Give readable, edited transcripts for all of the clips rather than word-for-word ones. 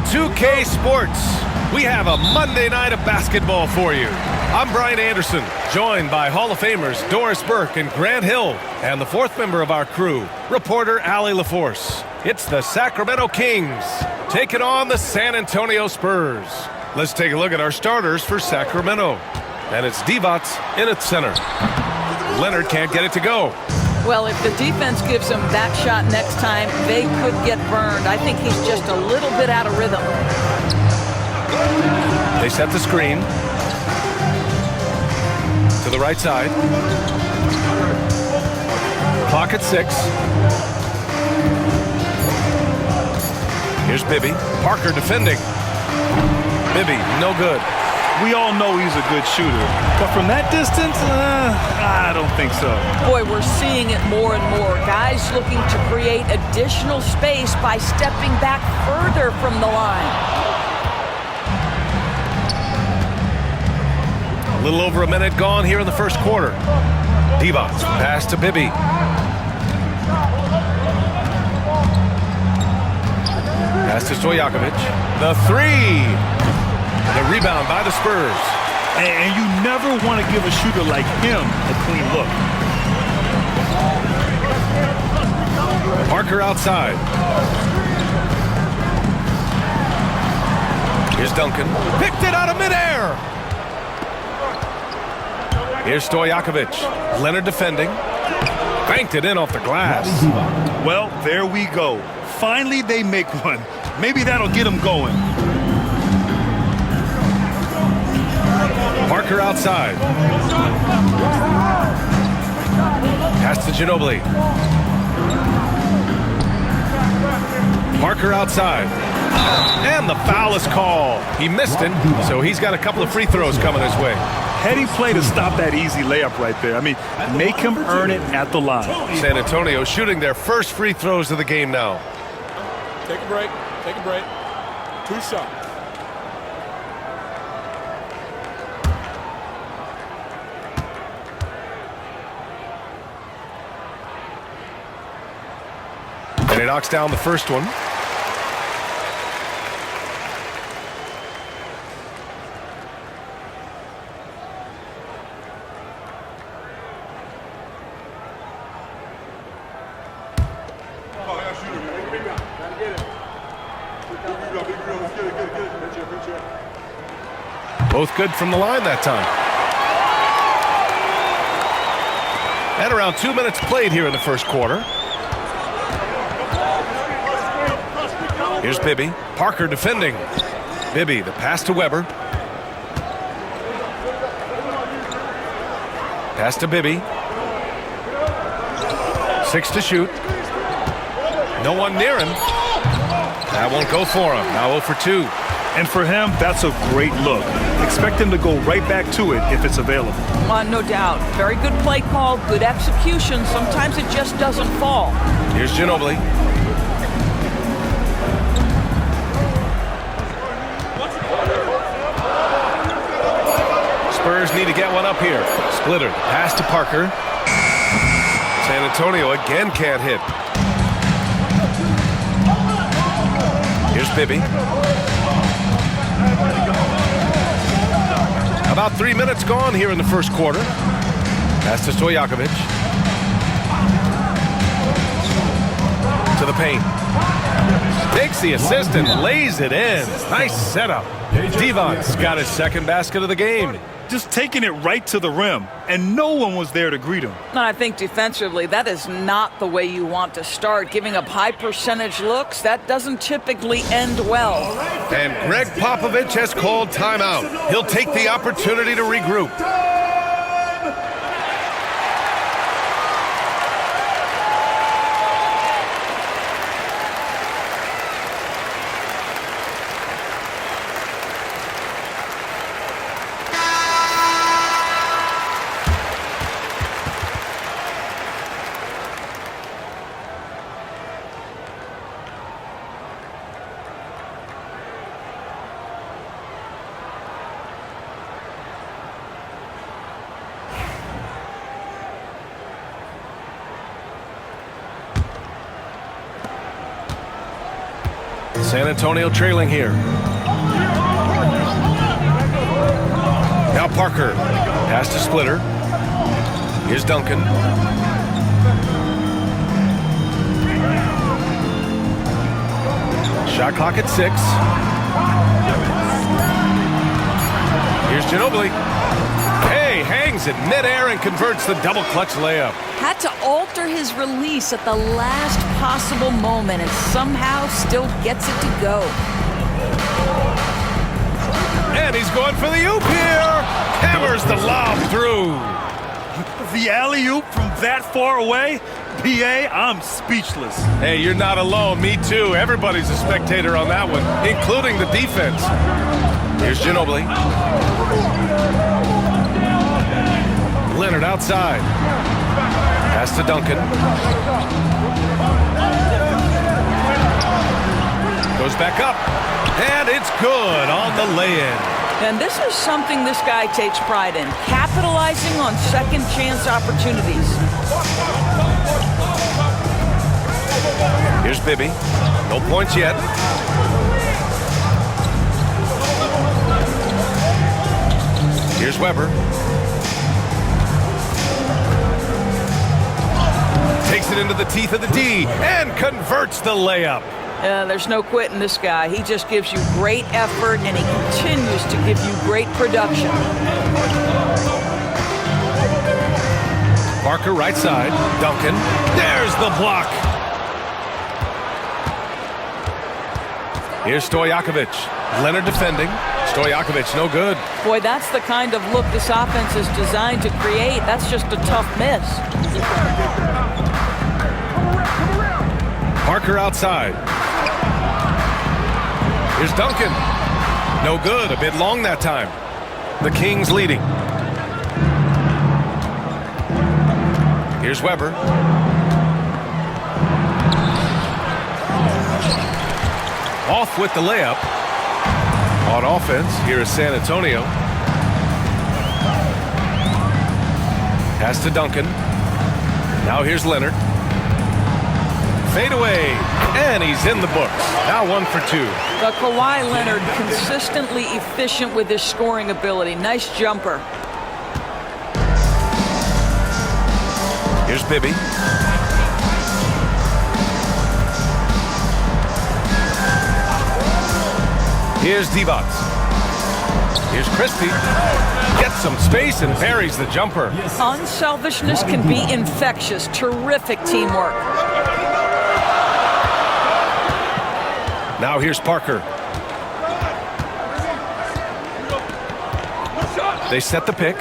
2K Sports. We have a Monday night of basketball for you. I'm Brian Anderson, joined by Hall of Famers Doris Burke and Grant Hill, and the fourth member of our crew, reporter Allie LaForce. It's the Sacramento Kings taking on the San Antonio Spurs. Let's take a look at our starters for Sacramento. And it's Divac in at center. Leonard can't get it to go. Well, if the defense gives him that shot next time, they could get burned. I think he's just a little bit out of rhythm. They set the screen to the right side. Clock at 6. Here's Bibby. Parker defending. Bibby, no good. We all know he's a good shooter, but from that distance, I don't think so. Boy, we're seeing it more and more. Guys looking to create additional space by stepping back further from the line. A little over a minute gone here in the first quarter. Divac, pass to Bibby. Pass to Stojakovic. The three. The rebound by the Spurs. And you never want to give a shooter like him a clean look. Parker outside. Here's Duncan. Picked it out of midair. Here's Stojakovic. Leonard defending. Banked it in off the glass. Well, there we go. Finally, they make one. Maybe that'll get them going. Parker outside. Pass to Ginobili. Parker outside. And the foul is called. He missed it, so he's got a couple of free throws coming his way. Heady play to stop that easy layup right there. I mean, make him earn it at the line. San Antonio shooting their first free throws of the game now. Take a break. Take a break. 2 shots. And he knocks down the first one. Both good from the line that time. And around 2 minutes played here in the first quarter. Here's Bibby. Parker defending. Bibby, the pass to Weber. Pass to Bibby. 6 to shoot. No one near him. That won't go for him. Now 0 for 2. And for him, that's a great look. Expect him to go right back to it if it's available. No doubt. Very good play call, good execution. Sometimes it just doesn't fall. Here's Ginobili. Spurs need to get one up here. Splitter, pass to Parker. San Antonio again can't hit. Here's Bibby. About 3 minutes gone here in the first quarter. Pass to Stojakovic. To the paint. Takes the assist and lays it in. Nice setup. Divac's got his second basket of the game. Just taking it right to the rim, and no one was there to greet him. I think defensively, that is not the way you want to start. Giving up high percentage looks, that doesn't typically end well. And Greg Popovich has called timeout. He'll take the opportunity to regroup. San Antonio trailing here. Now Parker. Pass to Splitter. Here's Duncan. Shot clock at 6. Here's Ginobili. Hey, hangs in midair and converts the double clutch layup. Had to alter his release at the last possible moment and somehow still gets it to go. And he's going for the oop here. Hammers the lob through. The alley-oop from that far away? PA, I'm speechless. Hey, you're not alone. Me too. Everybody's a spectator on that one, including the defense. Here's Ginobili. Leonard outside. Pass to Duncan. Goes back up. And it's good on the lay-in. And this is something this guy takes pride in, capitalizing on second chance opportunities. Here's Bibby. No points yet. Here's Weber. Takes it into the teeth of the D and converts the layup. There's no quitting this guy. He just gives you great effort, and he continues to give you great production. Parker right side. Duncan. There's the block. Here's Stojakovic. Leonard defending. Stojakovic no good. Boy, that's the kind of look this offense is designed to create. That's just a tough miss. Parker outside. Here's Duncan. No good. A bit long that time. The Kings leading. Here's Weber. Off with the layup. On offense, here is San Antonio. Pass to Duncan. Now here's Leonard. Fade away, and he's in the books. Now 1 for 2. The Kawhi Leonard consistently efficient with his scoring ability. Nice jumper. Here's Bibby. Here's Divac. Here's Christie. Gets some space and buries the jumper. Unselfishness can be infectious. Terrific teamwork. Now here's Parker. They set the pick.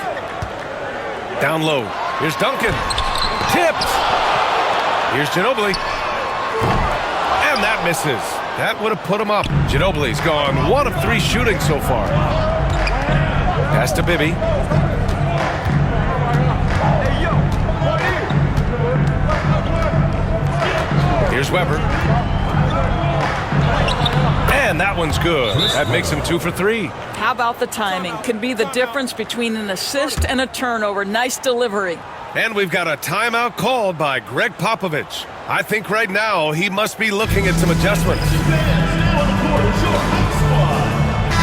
Down low. Here's Duncan. Tipped. Here's Ginobili. And that misses. That would have put him up. Ginobili's gone 1 of 3 shooting so far. Pass to Bibby. Here's Weber. And that one's good. That makes him 2 for 3. How about the timing? Can be the difference between an assist and a turnover. Nice delivery. And we've got a timeout called by Greg Popovich. I think right now he must be looking at some adjustments.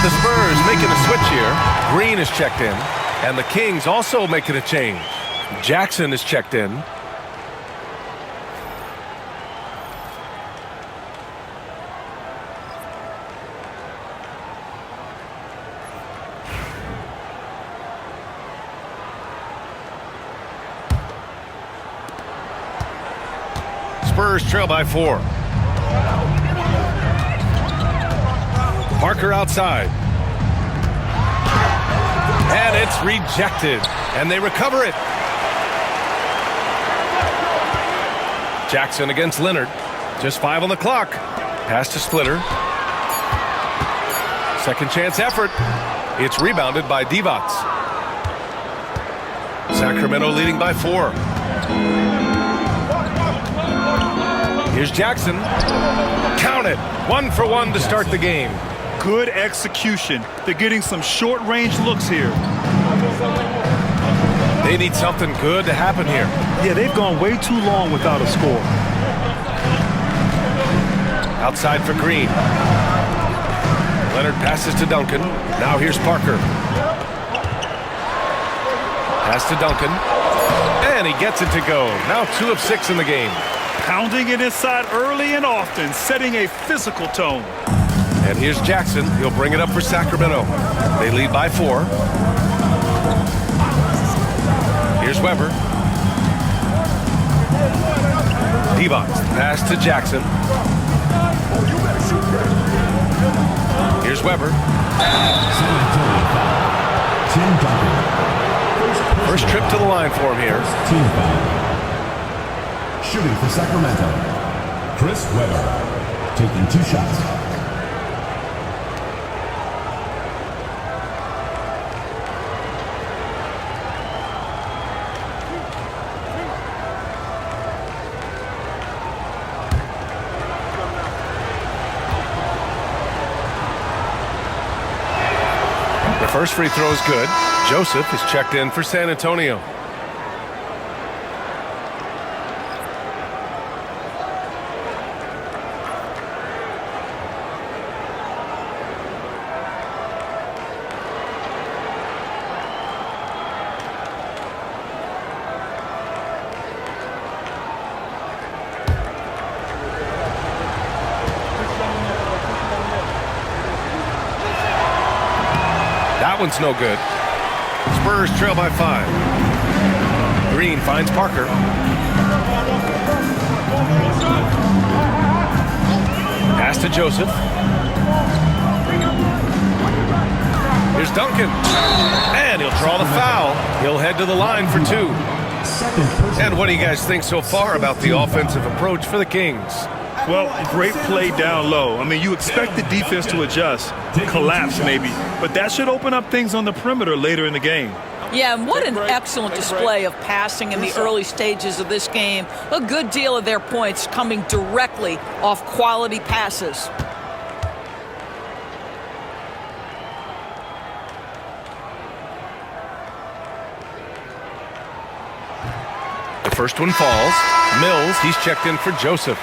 The Spurs making a switch here. Green is checked in. And the Kings also making a change. Jackson is checked in. Spurs trail by 4. Parker outside. And it's rejected. And they recover it. Jackson against Leonard. Just 5 on the clock. Pass to Splitter. Second chance effort. It's rebounded by Divac. Sacramento leading by 4. Here's Jackson. Count it. 1 for 1 to start the game. Good execution. They're getting some short-range looks here. They need something good to happen here. Yeah, they've gone way too long without a score. Outside for Green. Leonard passes to Duncan. Now here's Parker. Pass to Duncan. And he gets it to go. Now 2 of 6 in the game. Pounding it inside early and often, setting a physical tone. And here's Jackson. He'll bring it up for Sacramento. They lead by 4. Here's Weber. Divac, pass to Jackson. Here's Weber. First trip to the line for him here. Team foul. Shooting for Sacramento, Chris Weber, taking 2 shots. The first free throw is good. Joseph is checked in for San Antonio. That one's no good. Spurs trail by 5. Green finds Parker. Pass to Joseph. Here's Duncan. And he'll draw the foul. He'll head to the line for 2. And what do you guys think so far about the offensive approach for the Kings? Well, great play down low. I mean, you expect the defense to adjust, collapse maybe, but that should open up things on the perimeter later in the game. Yeah, and what an excellent display of passing in the early stages of this game. A good deal of their points coming directly off quality passes. The first one falls. Mills, he's checked in for Joseph.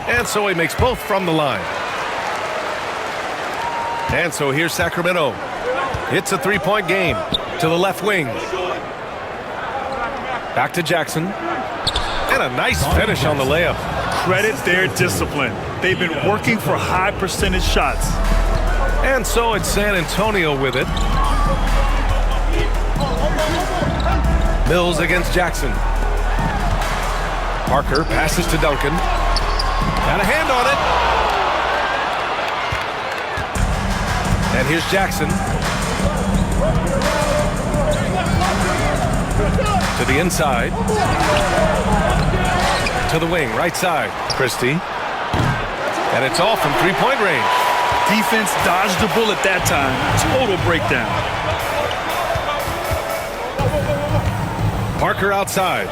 And so he makes both from the line. And so here's Sacramento. It's a 3-point game to the left wing. Back to Jackson. And a nice finish on the layup. Credit their discipline. They've been working for high percentage shots. And so it's San Antonio with it. Mills against Jackson. Parker passes to Duncan. Got a hand on it. And here's Jackson. To the inside. To the wing, right side. Christie. And it's off from 3-point range. Defense dodged the bullet that time. Total breakdown. Parker outside.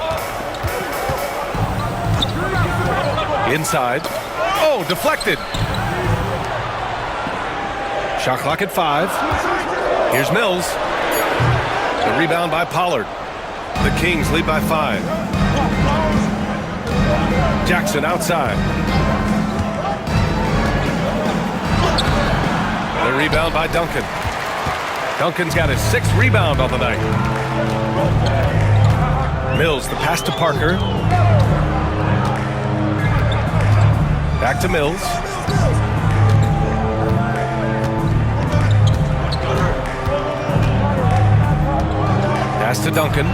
Inside. Oh, deflected. Shot clock at 5. Here's Mills. The rebound by Pollard. The Kings lead by 5. Jackson outside. The rebound by Duncan. Duncan's got his 6th rebound on the night. Mills, the pass to Parker. Back to Mills. Pass to Duncan.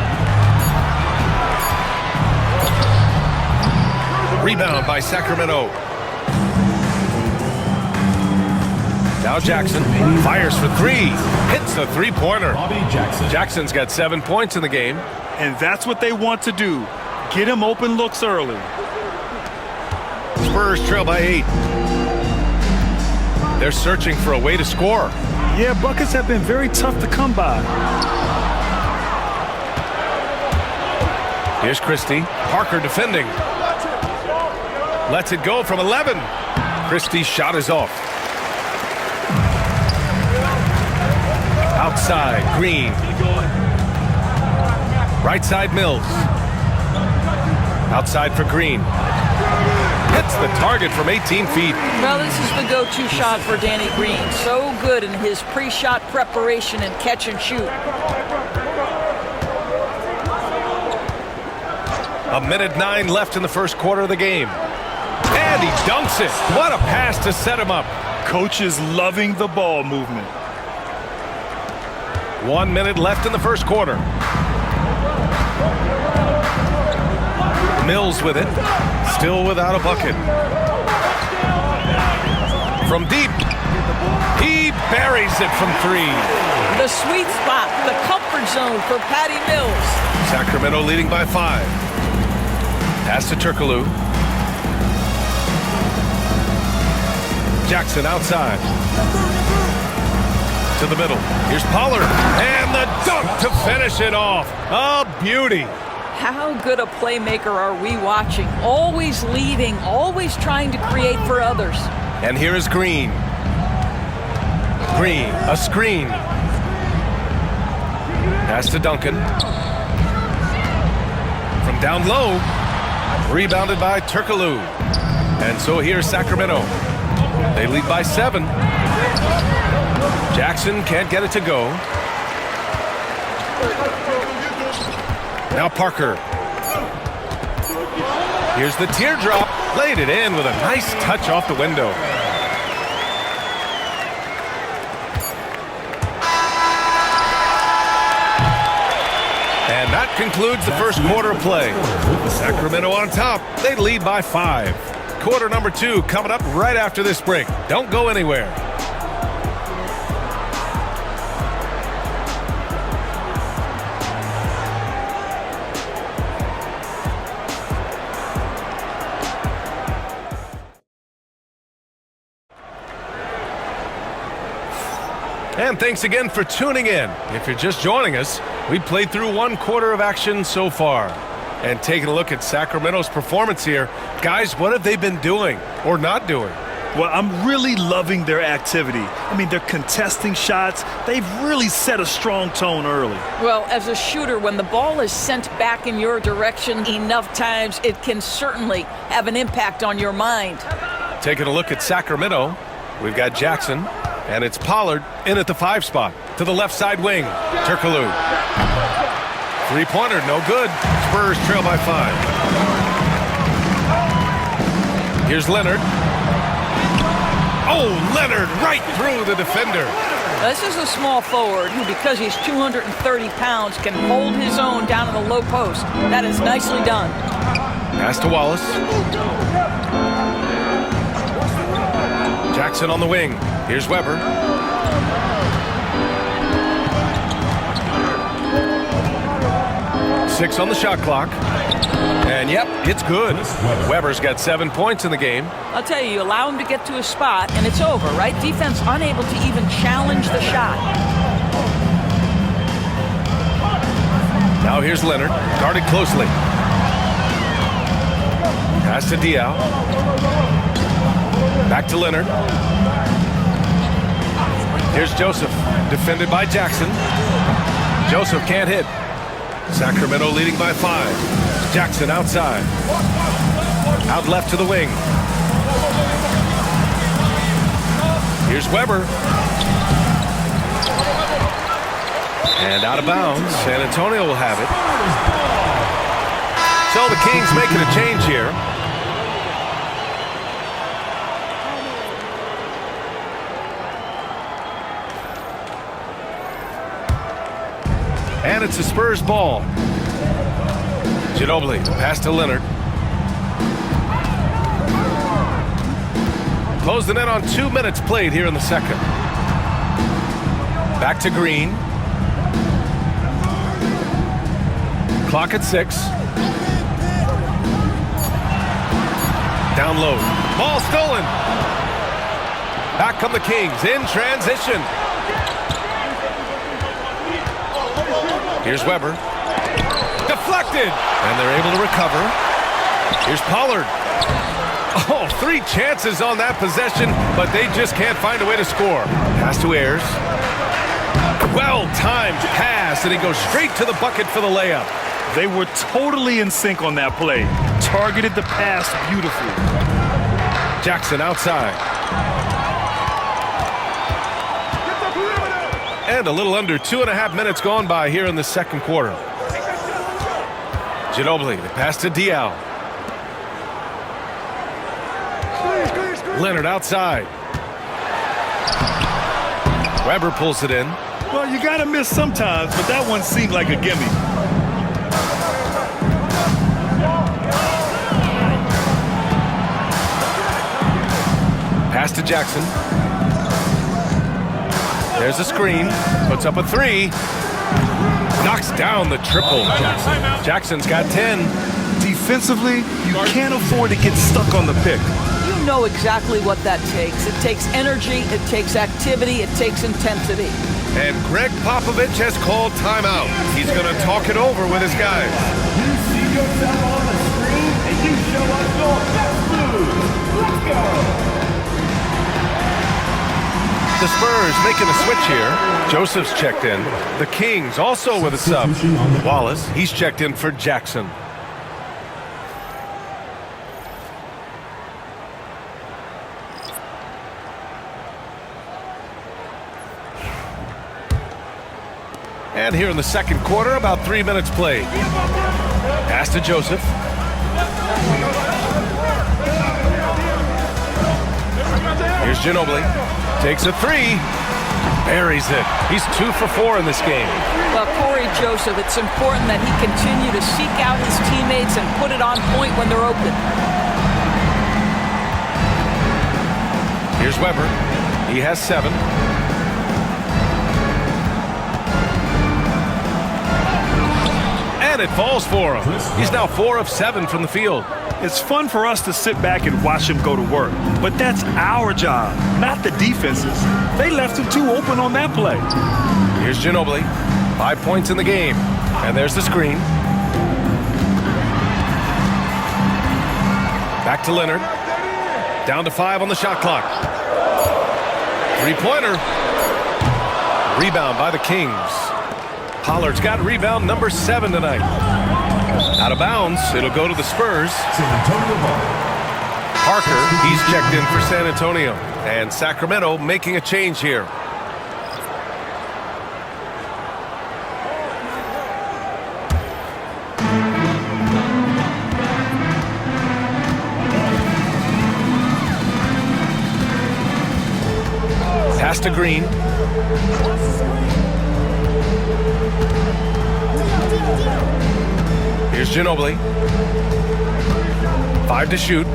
Rebound by Sacramento. Now Jackson fires for 3. Hits the 3-pointer. Jackson's got 7 points in the game. And that's what they want to do. Get him open looks early. Spurs trail by 8. They're searching for a way to score. Yeah, buckets have been very tough to come by. Here's Christie. Parker defending. Lets it go from 11. Christie's shot is off. Outside, Green. Right side, Mills. Outside for Green. Hits the target from 18 feet. Well, this is the go-to shot for Danny Green. So good in his pre-shot preparation and catch and shoot. A minute 9 left in the first quarter of the game. And he dunks it. What a pass to set him up. Coach is loving the ball movement. 1 minute left in the first quarter. Mills with it. Still without a bucket. From deep. He buries it from 3. The sweet spot, the comfort zone for Patty Mills. Sacramento leading by 5. Pass to Turkoglu. Jackson outside. To the middle. Here's Pollard. And the dunk to finish it off. A beauty. How good a playmaker are we watching? Always leading, always trying to create for others. And here is Green. Green, a screen. Pass to Duncan. From down low. Rebounded by Turkoglu. And so here's Sacramento. They lead by 7. Jackson can't get it to go. Now Parker. Here's the teardrop. Laid it in with a nice touch off the window. And that concludes the first quarter of play. Sacramento on top. They lead by 5. Quarter number 2 coming up right after this break. Don't go anywhere. And thanks again for tuning in. If you're just joining us, we played through 1 quarter of action so far. And taking a look at Sacramento's performance here, guys, what have they been doing or not doing? Well, I'm really loving their activity. I mean, they're contesting shots. They've really set a strong tone early. Well, as a shooter, when the ball is sent back in your direction enough times, it can certainly have an impact on your mind. Taking a look at Sacramento, we've got Jackson, and it's Pollard in at the 5 spot. To the left side wing, Turkoglu. 3-pointer, no good. Spurs trail by 5. Here's Leonard. Oh, Leonard right through the defender. This is a small forward who, because he's 230 pounds, can hold his own down in the low post. That is nicely done. Pass to Wallace. Jackson on the wing. Here's Weber. Six on the shot clock. And yep, it's good. Weber's got 7 points in the game. I'll tell you, you allow him to get to his spot, and it's over, right? Defense unable to even challenge the shot. Now here's Leonard, guarded closely. Pass to Diao. Back to Leonard. Here's Joseph, defended by Jackson. Joseph can't hit. Sacramento leading by 5. Jackson outside. Out left to the wing. Here's Weber. And out of bounds. San Antonio will have it. So the Kings making a change here. And it's a Spurs ball. Ginobili, pass to Leonard. Closing in on 2 minutes played here in the second. Back to Green. Clock at 6. Down low. Ball stolen. Back come the Kings in transition. Here's Weber. Deflected. And they're able to recover. Here's Pollard. Oh, 3 chances on that possession, but they just can't find a way to score. Pass to Ayers. Well-timed pass, and he goes straight to the bucket for the layup. They were totally in sync on that play. Targeted the pass beautifully. Jackson outside. And a little under 2.5 minutes gone by here in the second quarter. Ginobili, the pass to Diaw. Leonard outside. Weber pulls it in. Well, you gotta miss sometimes, but that one seemed like a gimme. Pass to Jackson. There's a screen. Puts up a 3. Knocks down the triple. Jackson's got 10. Defensively, you can't afford to get stuck on the pick. You know exactly what that takes. It takes energy, it takes activity, it takes intensity. And Greg Popovich has called timeout. He's going to talk it over with his guys. You see yourself on the screen, and you show us your best moves. Let's go! The Spurs making a switch here. Joseph's checked in. The Kings also with a sub. Wallace, he's checked in for Jackson. And here in the second quarter, about 3 minutes played. Pass to Joseph. Here's Ginobili. Takes a 3. Buries it. He's 2 for 4 in this game. Well, Corey Joseph, it's important that he continue to seek out his teammates and put it on point when they're open. Here's Weber. He has 7. And it falls for him. He's now 4 of 7 from the field. It's fun for us to sit back and watch him go to work, but that's our job, not the defense's. They left him too open on that play. Here's Ginobili. 5 points in the game. And there's the screen. Back to Leonard. Down to 5 on the shot clock. 3-pointer. Rebound by the Kings. Pollard's got rebound number 7 tonight. Out of bounds. It'll go to the Spurs. Parker, he's checked in for San Antonio. And Sacramento making a change here. Pass to Green. Here's Ginobili. 5 to shoot.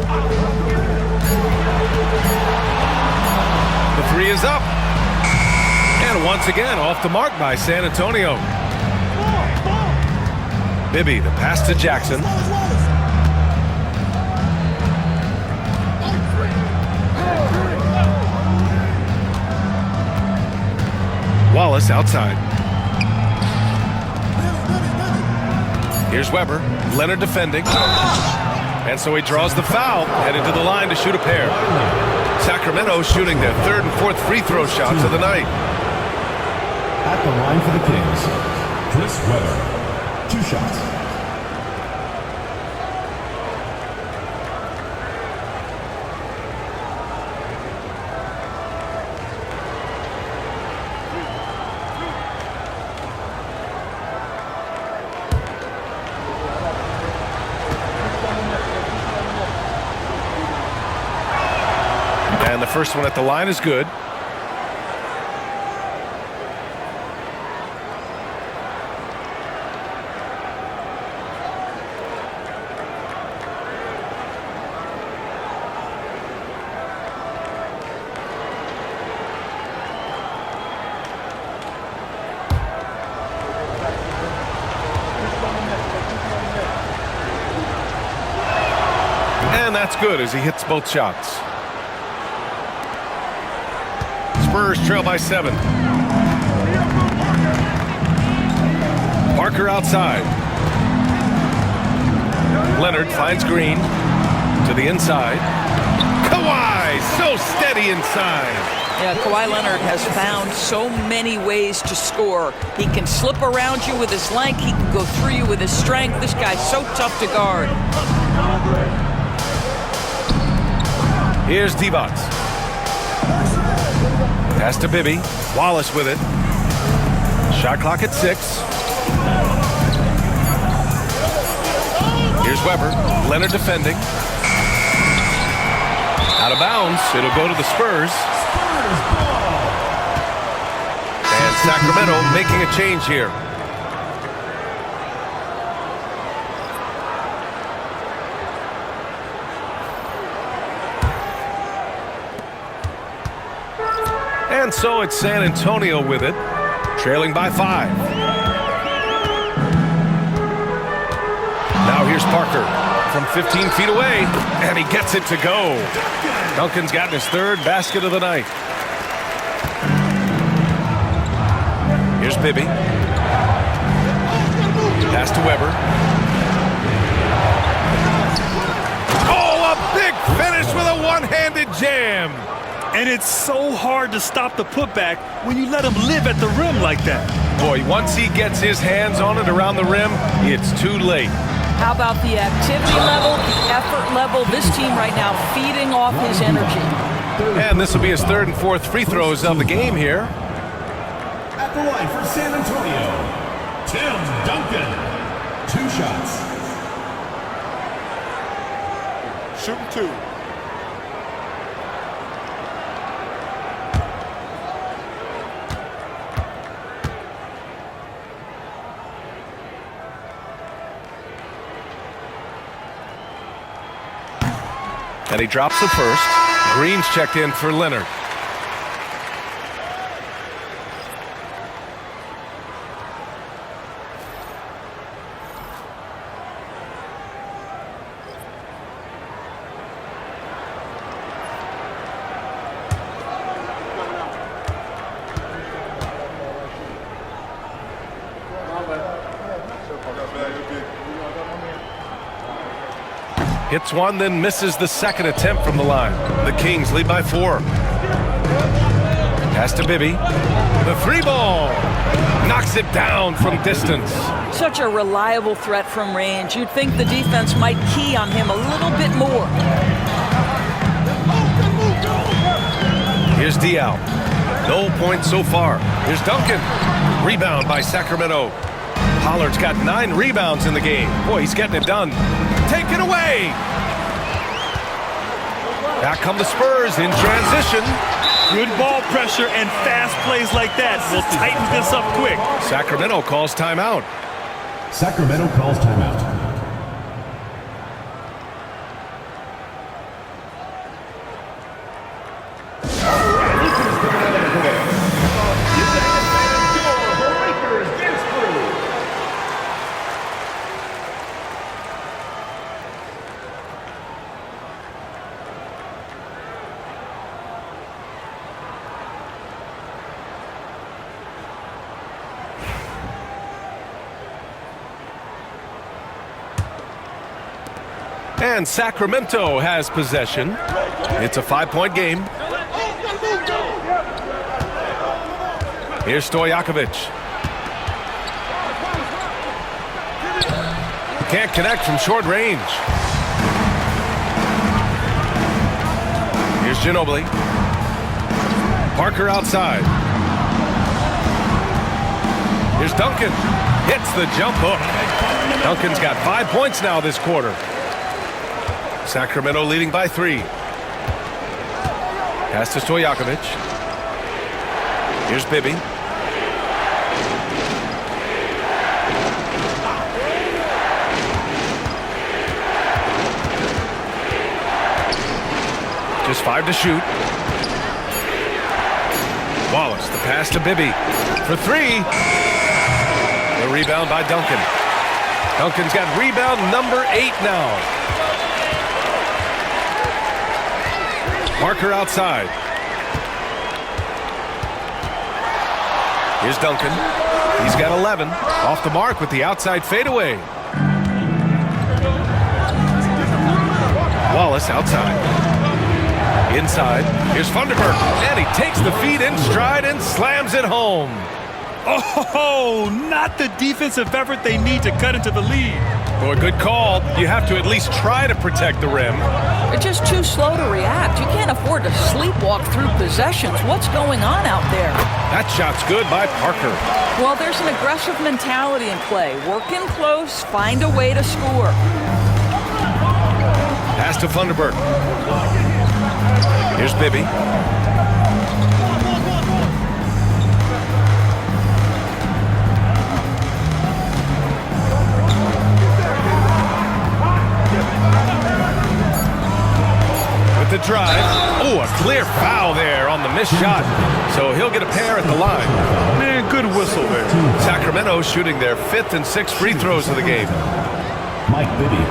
The 3 is up. And once again, off the mark by San Antonio. Bibby, the pass to Jackson. Wallace outside. Here's Weber. Leonard defending. And so he draws the foul, headed to the line to shoot a pair. Sacramento shooting their 3rd and 4th free throw shots of the night. At the line for the Kings, Chris Weber. 2 shots. And the first one at the line is good. And that's good as he hits both shots. Spurs trail by 7. Parker outside. Leonard finds Green to the inside. Kawhi, so steady inside. Yeah, Kawhi Leonard has found so many ways to score. He can slip around you with his length. He can go through you with his strength. This guy's so tough to guard. Here's Divac. Pass to Bibby. Wallace with it. Shot clock at 6. Here's Weber. Leonard defending. Out of bounds. It'll go to the Spurs. And Sacramento making a change here. And so it's San Antonio with it, trailing by 5. Now here's Parker from 15 feet away, and he gets it to go. Duncan's gotten his 3rd basket of the night. Here's Bibby. Pass to Weber. Oh, a big finish with a one-handed jam. And it's so hard to stop the putback when you let him live at the rim like that. Boy, once he gets his hands on it around the rim, it's too late. How about the activity level, the effort level? This team right now feeding off his energy. And this will be his 3rd and 4th free throws of the game here. At the line for San Antonio, Tim Duncan. 2 shots. Shooting 2. And he drops the first. Green's checked in for Leonard. Hits one, then misses the 2nd attempt from the line. The Kings lead by 4. Pass to Bibby. The 3-ball. Knocks it down from distance. Such a reliable threat from range. You'd think the defense might key on him a little bit more. Here's Dial. No points so far. Here's Duncan. Rebound by Sacramento. Pollard's got 9 rebounds in the game. Boy, he's getting it done. Take it away. Back come the Spurs in transition. Good ball pressure and fast plays like that will tighten this up quick. Sacramento calls timeout. Sacramento calls timeout. And Sacramento has possession. It's a 5-point game. Here's Stojakovic. Can't connect from short range. Here's Ginobili. Parker outside. Here's Duncan. Hits the jump hook. Duncan's got 5 points now this quarter. Sacramento leading by 3. Pass to Stojakovic. Here's Bibby. Just 5 to shoot. Wallace, the pass to Bibby. For 3. The rebound by Duncan. Duncan's got rebound number 8 now. Parker outside. Here's Duncan. He's got 11. Off the mark with the outside fadeaway. Wallace outside. Inside. Here's Funderburk. And he takes the feed in stride and slams it home. Oh, not the defensive effort they need to cut into the lead. Boy, good call. You have to at least try to protect the rim. They're just too slow to react. You can't afford to sleepwalk through possessions. What's going on out there? That shot's good by Parker. Well, there's an aggressive mentality in play. Work in close, find a way to score. Pass to Funderburk. Here's Bibby. The drive. Oh, a clear foul there on the missed shot. So he'll get a pair at the line. Man, good whistle there. Sacramento shooting their 5th and 6th free throws of the game. Mike Bibby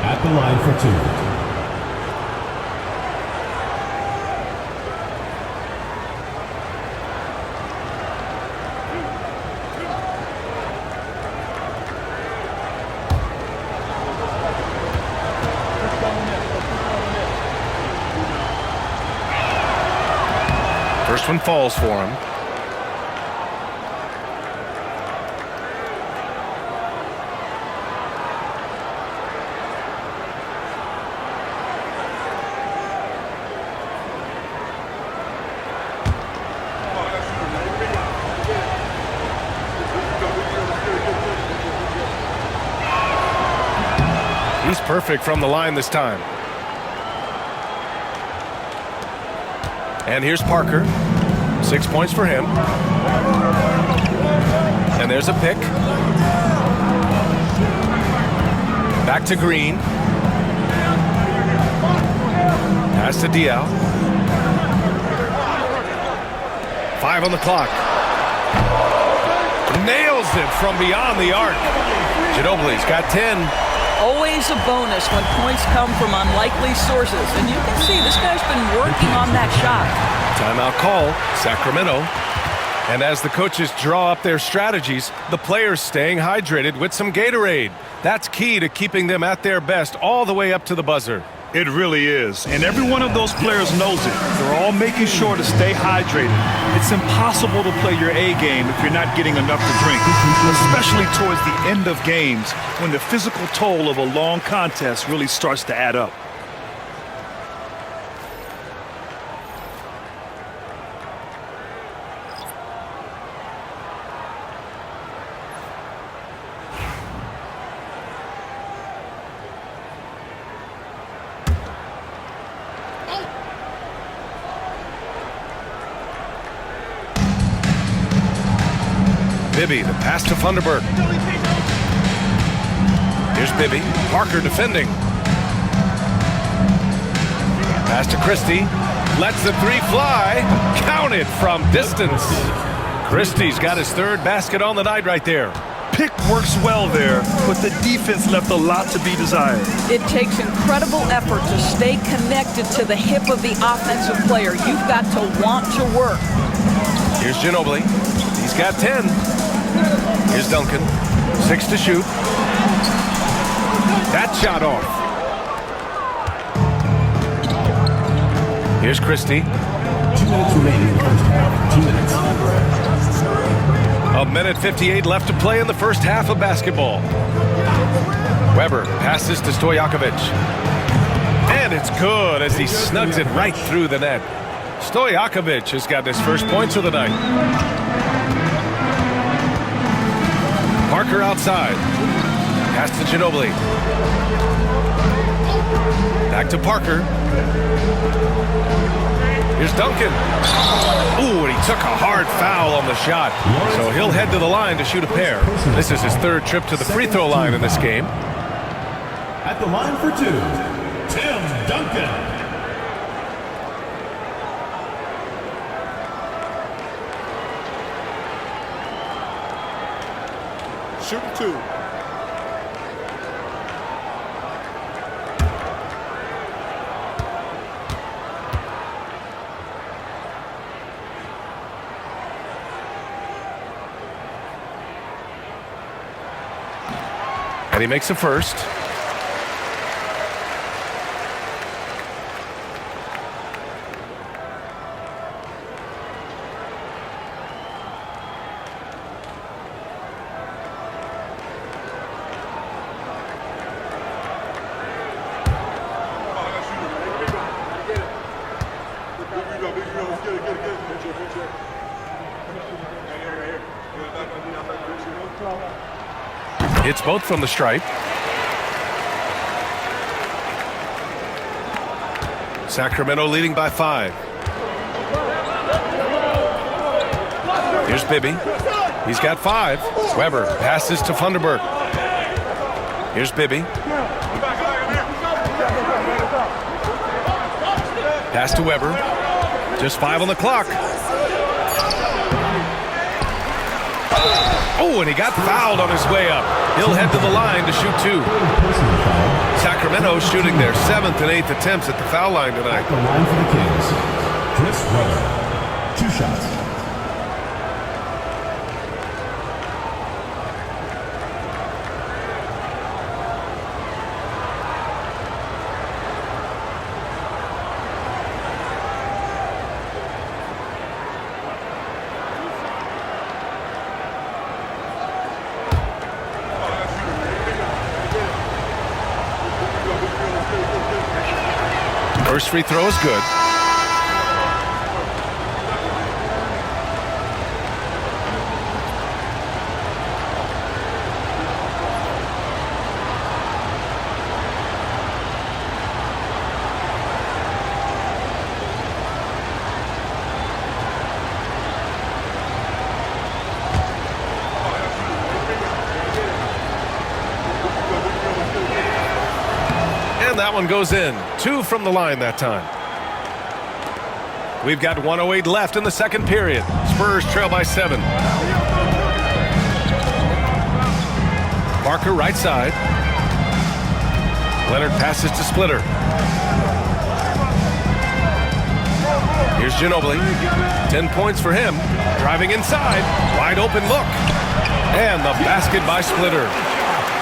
at the line for 2. First one falls for him. He's perfect from the line this time. And here's Parker. 6 points for him. And there's a pick. Back to Green. Pass to Dalla. 5 on the clock. Nails it from beyond the arc. Ginobili's got 10. Always a bonus when points come from unlikely sources. And you can see this guy's been working on that shot. Timeout call, Sacramento. And as the coaches draw up their strategies, the players staying hydrated with some Gatorade. That's key to keeping them at their best all the way up to the buzzer. It really is. And every one of those players knows it. They're all making sure to stay hydrated. It's impossible to play your A game if you're not getting enough to drink, especially towards the end of games when the physical toll of a long contest really starts to add up. Bibby, the pass to Funderburk. Here's Bibby. Parker defending. Pass to Christie. Lets the 3 fly. Counted from distance. Christie's got his 3rd basket on the night right there. Pick works well there, but the defense left a lot to be desired. It takes incredible effort to stay connected to the hip of the offensive player. You've got to want to work. Here's Ginobili. He's got 10. Here's Duncan. 6 to shoot. That shot off. Here's Christie. 2 minutes remaining in the first half. 2 minutes. A minute 58 left to play in the first half of basketball. Weber passes to Stojakovic. And it's good as he snugs it right through the net. Stojakovic has got his first points of the night. Parker outside. Pass to Ginobili. Back to Parker. Here's Duncan. Ooh, and he took a hard foul on the shot. So he'll head to the line to shoot a pair. This is his 3rd trip to the free throw line in this game. At the line for 2, Tim Duncan. Shooting 2. And he makes a first. Hits both from the stripe. Sacramento leading by 5. Here's Bibby. He's got 5. Weber passes to Funderburk. Here's Bibby. Pass to Weber. Just 5 on the clock. Oh, and he got fouled on his way up. He'll head to the line to shoot 2. Sacramento shooting their 7th and 8th attempts at the foul line tonight. At the line for the Kings, Chris Weber. 2 shots. First free throw is good. And that one goes in. 2 from the line that time. We've got 1:08 left in the second period. Spurs trail by 7. Parker right side. Leonard passes to Splitter. Here's Ginobili. 10 points for him. Driving inside. Wide open look. And the basket by Splitter.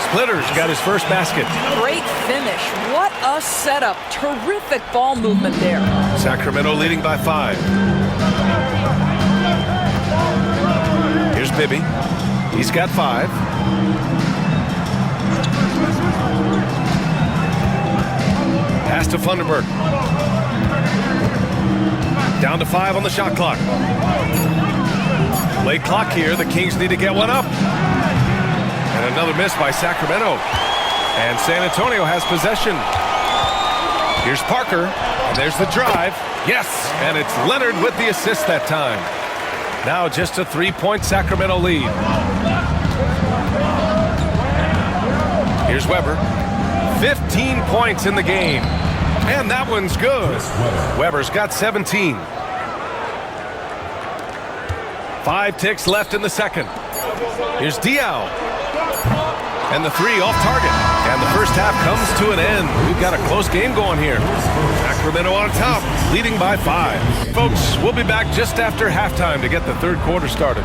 Splitter's got his first basket. Great finish. What a setup. Terrific ball movement there. Sacramento leading by 5. Here's Bibby. He's got 5. Pass to Funderburk. Down to 5 on the shot clock. Late clock here. The Kings need to get one up. And another miss by Sacramento. And San Antonio has possession. Here's Parker. And there's the drive. Yes. And it's Leonard with the assist that time. Now just a 3-point Sacramento lead. Here's Weber. 15 points in the game. And that one's good. Weber's got 17. 5 ticks left in the second. Here's Diaw. And the 3 off target. And the first half comes to an end. We've got a close game going here. Sacramento on top, leading by 5. Folks, we'll be back just after halftime to get the third quarter started.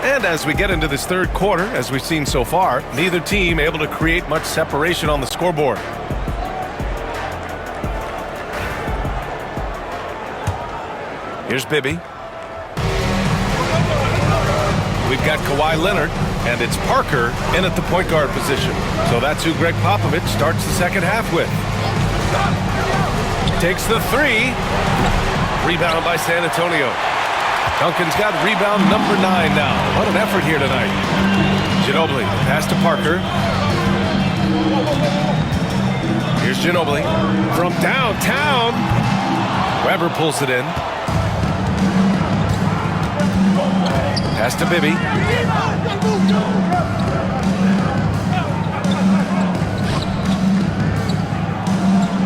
And as we get into this third quarter, as we've seen so far, neither team able to create much separation on the scoreboard. Here's Bibby. we've got Kawhi Leonard, and it's Parker in at the point guard position. So that's who Greg Popovich starts the second half with. Takes the three. Rebound by San Antonio. Duncan's got rebound number 9 now. What an effort here tonight. Ginobili, pass to Parker. Here's Ginobili from downtown. Weber pulls it in. Pass to Bibby.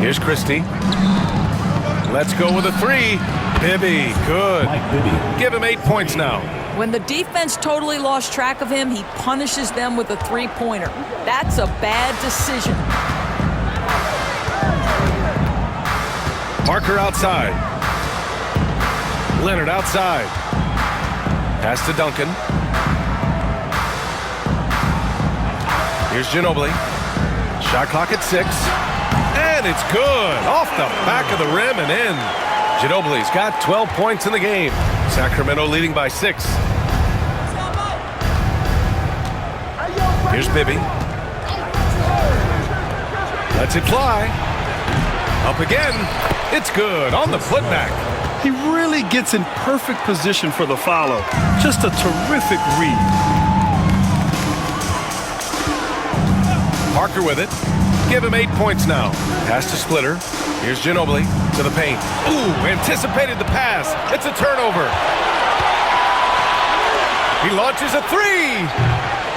Here's Christie. Let's go with a three. Bibby, good. Give him 8 points now. When the defense totally lost track of him, he punishes them with a three-pointer. That's a bad decision. Parker outside. Leonard outside. Pass to Duncan. Here's Ginobili. Shot clock at 6. And it's good. Off the back of the rim and in. Ginobili's got 12 points in the game. Sacramento leading by 6. Here's Bibby. Lets it fly. Up again. It's good on the putback. He really gets in perfect position for the follow. Just a terrific read. Parker with it. Give him 8 points now. Pass to Splitter. Here's Ginobili to the paint. Ooh, anticipated the pass. It's a turnover. He launches a three.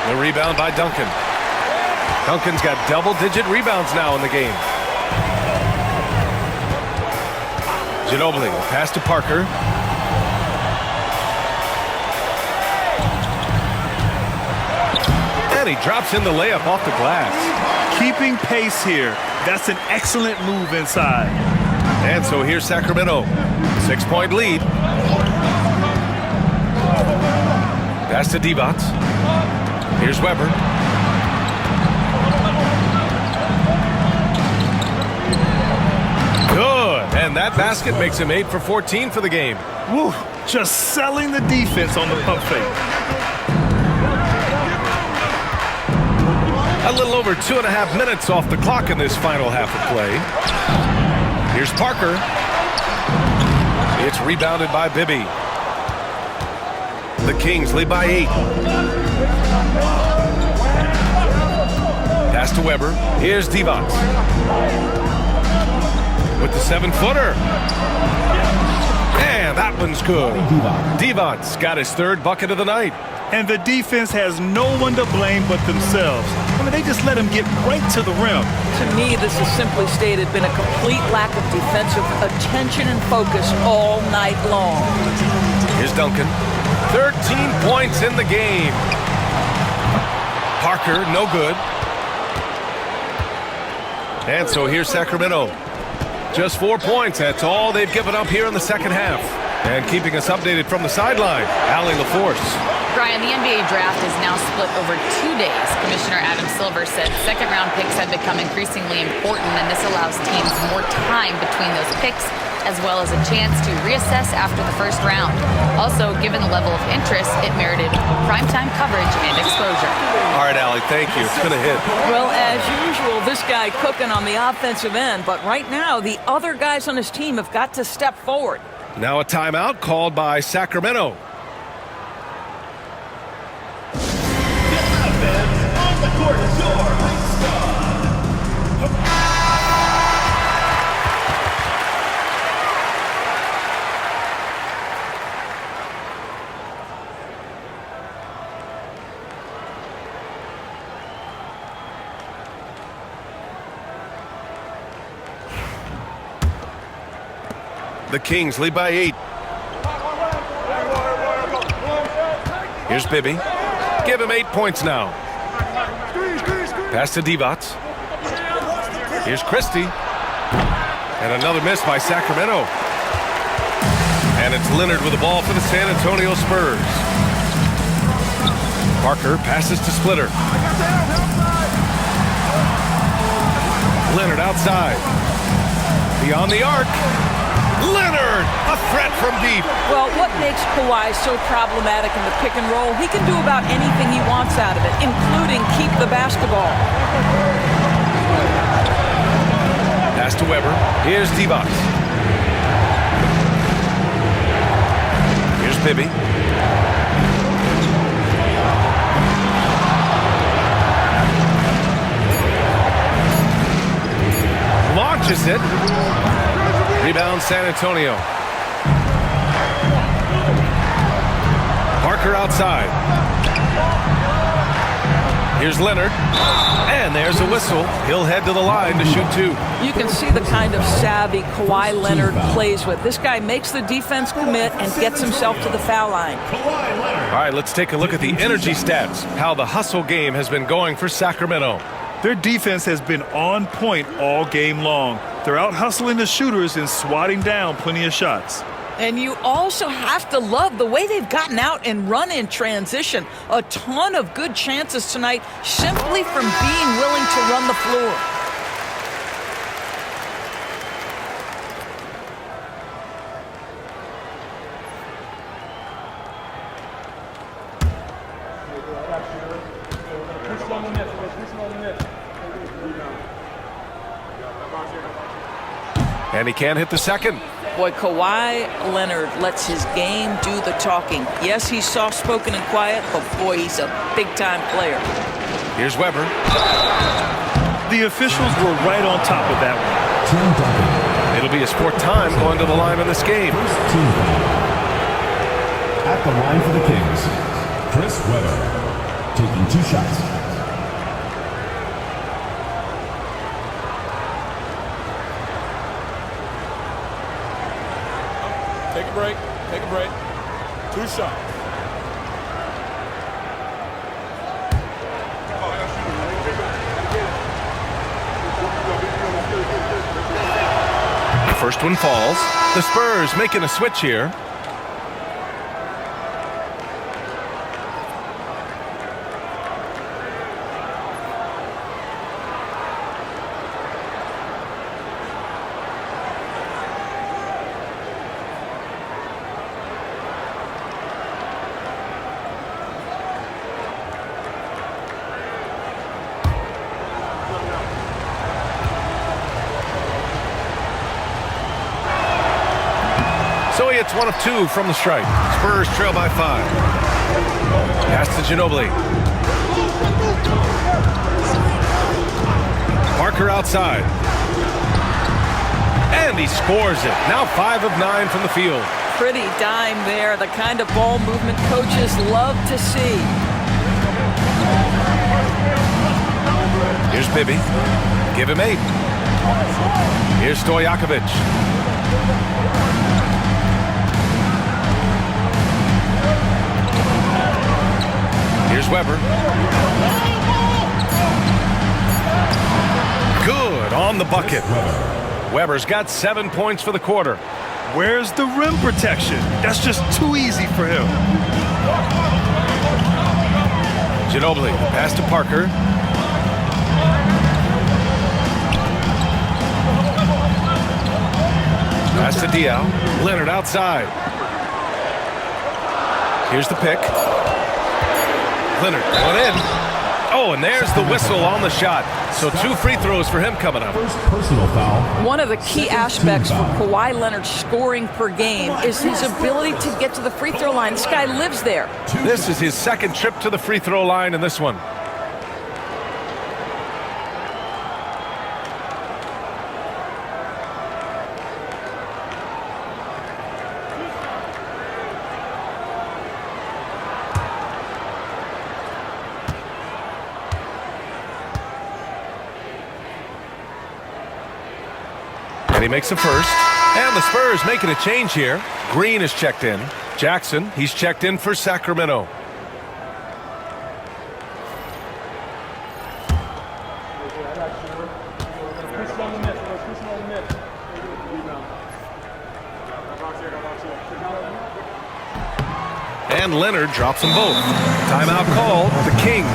The rebound by Duncan. Duncan's got double-digit rebounds now in the game. Ginobili, pass to Parker. And he drops in the layup off the glass. Keeping pace here. That's an excellent move inside. And so here's Sacramento. 6-point lead. Pass to Divac. Here's Weber. Good. And that basket makes him 8 for 14 for the game. Woo, just selling the defense on the pump fake. A little over 2.5 minutes off the clock in this final half of play. Here's Parker. It's rebounded by Bibby. The Kings lead by 8. Pass to Weber. Here's Divac. With the 7-footer. And that one's good. Divac's got his 3rd bucket of the night. And the defense has no one to blame but themselves. I mean, they just let him get right to the rim. To me, this has simply stated been a complete lack of defensive attention and focus all night long. Here's Duncan. 13 points in the game. Parker, no good. And so here's Sacramento. Just 4 points. That's all they've given up here in the second half. And keeping us updated from the sideline, Allie LaForce. Brian, the NBA draft is now split over 2 days. Commissioner Adam Silver said second-round picks have become increasingly important, and this allows teams more time between those picks, as well as a chance to reassess after the first round. Also, given the level of interest, it merited primetime coverage and exposure. All right, Allie, thank you. It's been a hit. Well, as usual, this guy cooking on the offensive end, but right now, the other guys on his team have got to step forward. Now a timeout called by Sacramento. The Kings lead by 8. Here's Bibby. Give him 8 points now. Pass to Divac. Here's Christie. And another miss by Sacramento. And it's Leonard with the ball for the San Antonio Spurs. Parker passes to Splitter. Leonard outside. Beyond the arc. Leonard, a threat from deep. Well, what makes Kawhi so problematic in the pick and roll, he can do about anything he wants out of it, including keep the basketball. Pass to Weber. Here's D-Box. Here's Bibby. Launches it. Rebound San Antonio. Parker outside. Here's Leonard. And there's a whistle. He'll head to the line to shoot two. You can see the kind of savvy Kawhi Leonard plays with. This guy makes the defense commit and gets himself to the foul line. All right, let's take a look at the energy stats. How the hustle game has been going for Sacramento. Their defense has been on point all game long. They're out hustling the shooters and swatting down plenty of shots. And you also have to love the way they've gotten out and run in transition. A ton of good chances tonight simply from being willing to run the floor. And he can't hit the second. Boy, Kawhi Leonard lets his game do the talking. Yes, he's soft-spoken and quiet, but boy, he's a big-time player. Here's Weber. The officials were right on top of that one. It'll be his fourth time going to the line in this game. At the line for the Kings, Chris Weber, taking 2 shots. Take a break. Take a break. 2 shots. The first one falls. The Spurs making a switch here. So he hits 1 of 2 from the strike. Spurs trail by 5. Pass to Ginobili. Parker outside. And he scores it. Now 5 of 9 from the field. Pretty dime there. The kind of ball movement coaches love to see. Here's Bibby. Give him 8. Here's Stojakovic. Here's Weber. Good on the bucket. Weber's got 7 points for the quarter. Where's the rim protection? That's just too easy for him. Ginobili, pass to Parker. Pass to Diaw. Leonard outside. Here's the pick. Leonard going in. Oh, and there's the whistle on the shot. So 2 free throws for him coming up. First personal foul. One of the key aspects for Kawhi Leonard's scoring per game is his ability to get to the free throw line. This guy lives there. This is his second trip to the free throw line in this one. And he makes a first. And the Spurs making a change here. Green is checked in. Jackson, he's checked in for Sacramento. And Leonard drops them both. Timeout called the Kings.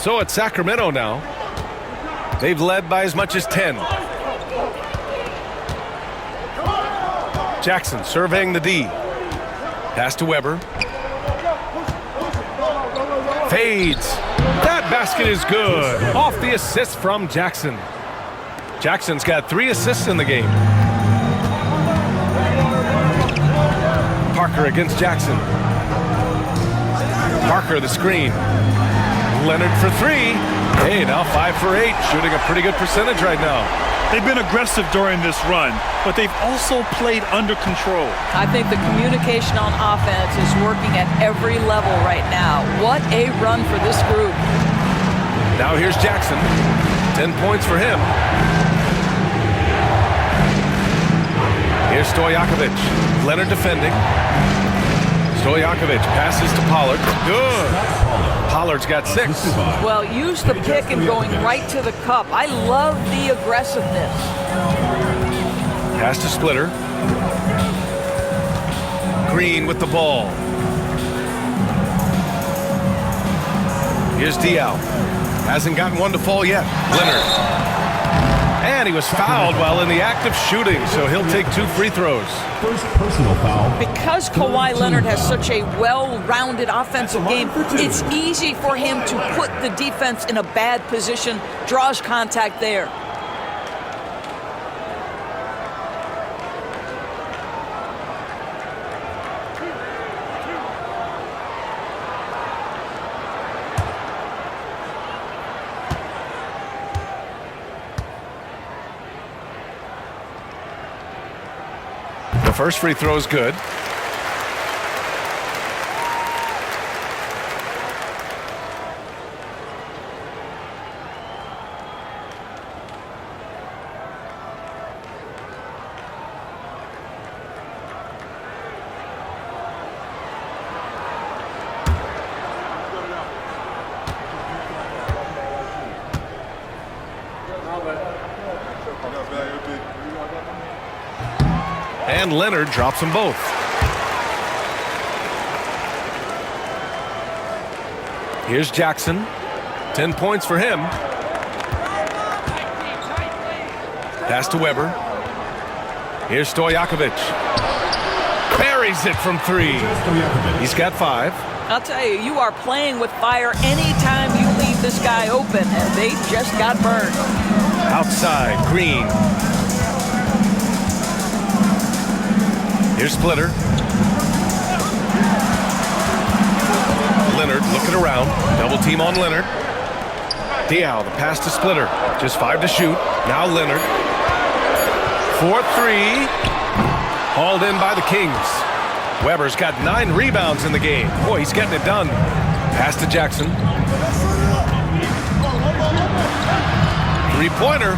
So it's Sacramento now. They've led by as much as 10. Jackson surveying the D. Pass to Weber. Fades. That basket is good. Off the assist from Jackson. Jackson's got 3 assists in the game. Parker against Jackson. Parker the screen. Leonard for 3. Hey, now 5 for 8. Shooting a pretty good percentage right now. They've been aggressive during this run, but they've also played under control. I think the communication on offense is working at every level right now. What a run for this group. Now here's Jackson. 10 points for him. Here's Stojakovic. Leonard defending. Stojakovic passes to Pollard. Good. Pollard's got 6. Well, use the pick and going right to the cup. I love the aggressiveness. Pass to Splitter. Green with the ball. Here's Diaw. Hasn't gotten one to fall yet. Leonard. And he was fouled while in the act of shooting, so he'll take 2 free throws. First personal foul. Because Kawhi Leonard has such a well-rounded offensive game, it's easy for him to put the defense in a bad position, draws contact there. The first free throw is good. And Leonard drops them both. Here's Jackson. 10 points for him. Pass to Weber. Here's Stojakovic. Buries it from 3. He's got 5. I'll tell you, you are playing with fire anytime you leave this guy open, and they just got burned. Outside, Green. Here's Splitter. Leonard looking around. Double team on Leonard. Diaw, the pass to Splitter. Just 5 to shoot. Now Leonard. 4-3. Hauled in by the Kings. Weber's got 9 rebounds in the game. Boy, he's getting it done. Pass to Jackson. 3-pointer.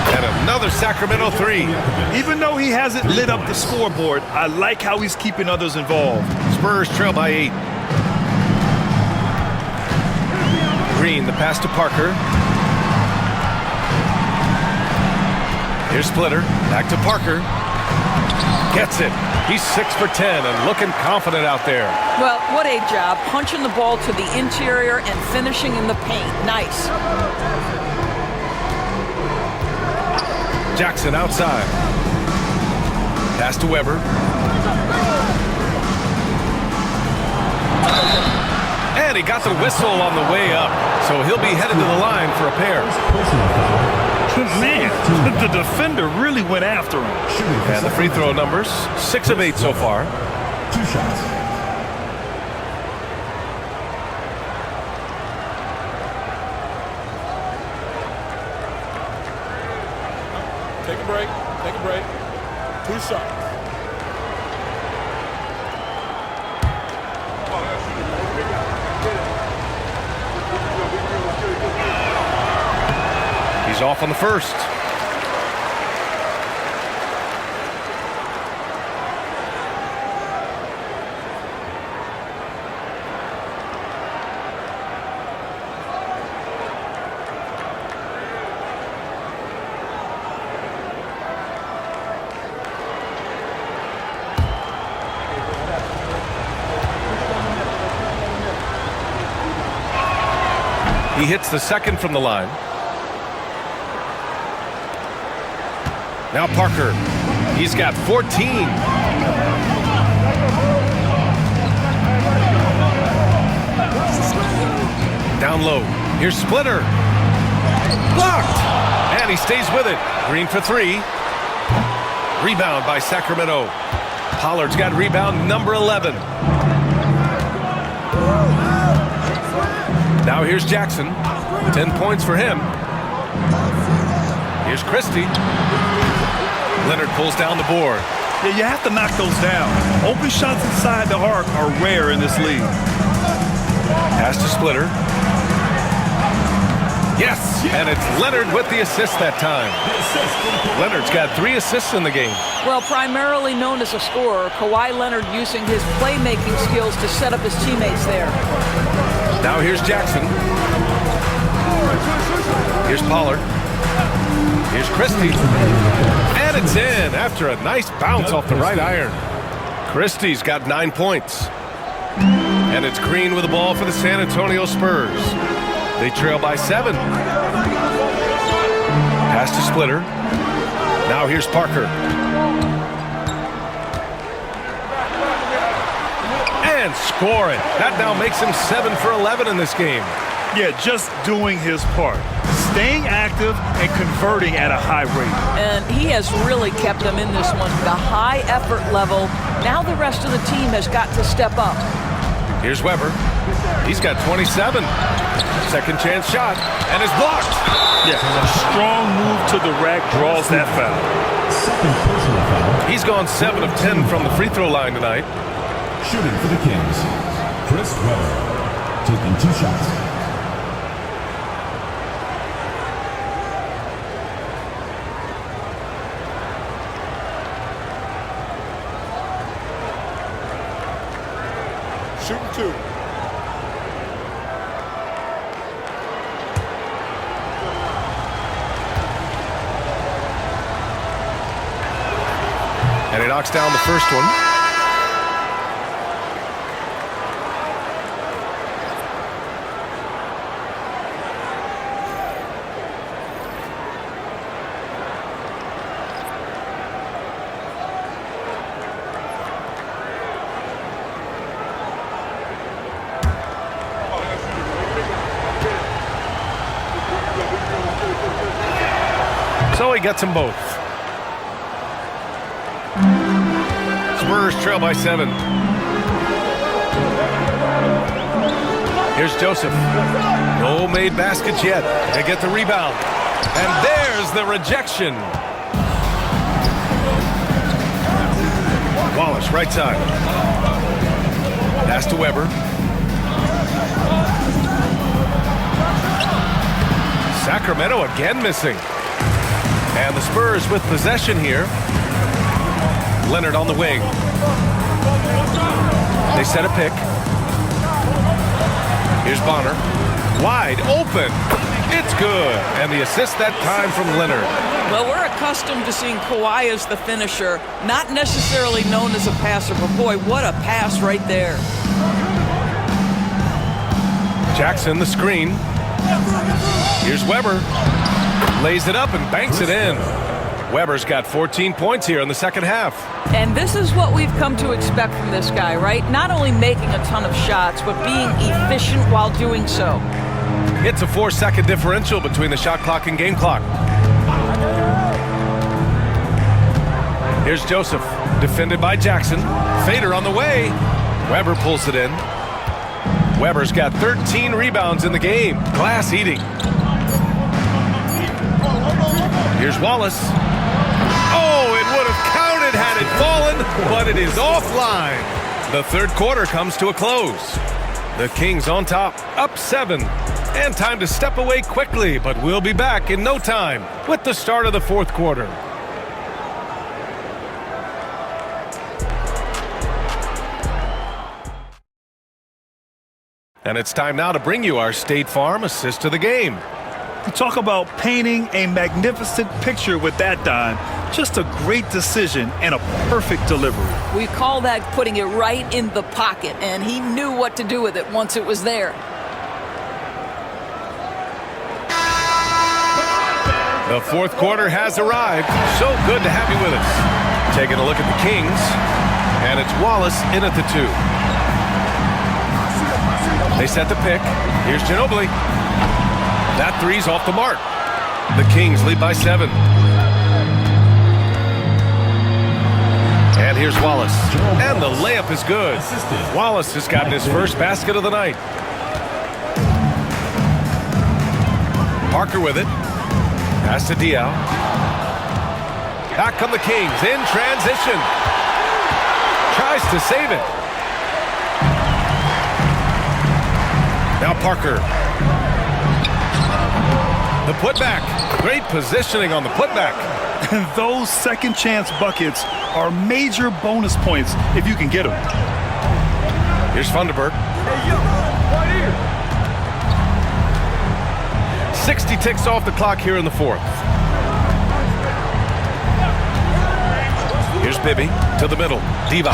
And another Sacramento 3. Even though he hasn't lit up the scoreboard, I like how he's keeping others involved. Spurs trail by 8. Green, the pass to Parker. Here's Splitter. Back to Parker. Gets it. He's 6 for 10 and looking confident out there. Well, what a job. Punching the ball to the interior and finishing in the paint. Nice. Jackson outside. Pass to Weber. And he got the whistle on the way up, so he'll be headed to the line for a pair. Man, the defender really went after him. And the free throw numbers, 6 of 8 so far. 2 shots. Take a break. Take a break. 2 shots. He's off on the first. He hits the second from the line. Now Parker. He's got 14. Down low. Here's Splitter. Blocked. And he stays with it. Green for 3. Rebound by Sacramento. Pollard's got rebound number 11. Now here's Jackson. 10 points for him. Here's Christie. Leonard pulls down the board. Yeah, you have to knock those down. Open shots inside the arc are rare in this league. Pass to Splitter. Yes, and it's Leonard with the assist that time. Leonard's got 3 assists in the game. Well, primarily known as a scorer, Kawhi Leonard using his playmaking skills to set up his teammates there. Now here's Jackson. Here's Pollard. Here's Christie. And it's in after a nice bounce off the right iron. Christie's got 9 points. And it's Green with the ball for the San Antonio Spurs. They trail by 7. Pass to Splitter. Now here's Parker. And scoring. That now makes him 7 for 11 in this game. Yeah, just doing his part. Staying active and converting at a high rate. And he has really kept them in this one. The high effort level. Now the rest of the team has got to step up. Here's Weber. He's got 27. Second chance shot. And is blocked. Yeah, a strong move to the rack draws that foul. Second personal foul. He's gone 7 of 10 from the free throw line tonight. Shooting for the Kings, Chris Weber, taking 2 shots. Shooting 2. And he knocks down the first one. So he gets them both. Spurs trail by 7. Here's Joseph. No made baskets yet. They get the rebound. And there's the rejection. Wallace, right side. Pass to Weber. Sacramento again missing. And the Spurs with possession here. Leonard on the wing. They set a pick. Here's Bonner. Wide open. It's good. And the assist that time from Leonard. Well, we're accustomed to seeing Kawhi as the finisher, not necessarily known as a passer, but boy, what a pass right there. Jackson, the screen. Here's Weber. Lays it up and banks it in. Weber's got 14 points here in the second half. And this is what we've come to expect from this guy, right? Not only making a ton of shots, but being efficient while doing so. It's a 4-second differential between the shot clock and game clock. Here's Joseph, defended by Jackson. Fader on the way. Weber pulls it in. Weber's got 13 rebounds in the game. Glass eating. Here's Wallace. Oh, it would have counted had it fallen, but it is offline. The third quarter comes to a close. The Kings on top, up 7. And time to step away quickly, but we'll be back in no time with the start of the fourth quarter. And it's time now to bring you our State Farm assist of the game. Talk about painting a magnificent picture with that dime. Just a great decision and a perfect delivery. We call that putting it right in the pocket, and he knew what to do with it once it was there. The fourth quarter has arrived. So good to have you with us. Taking a look at the Kings, and it's Wallace in at the 2. They set the pick. Here's Ginobili. That three's off the mark. The Kings lead by 7. And here's Wallace. And the layup is good. Wallace has gotten his first basket of the night. Parker with it. Pass to Diaw. Back come the Kings in transition. Tries to save it. Now Parker. The putback. Great positioning on the putback. And those second chance buckets are major bonus points if you can get them. Here's Vanderberg. 60 ticks off the clock here in the fourth. Here's Bibby to the middle. Divac.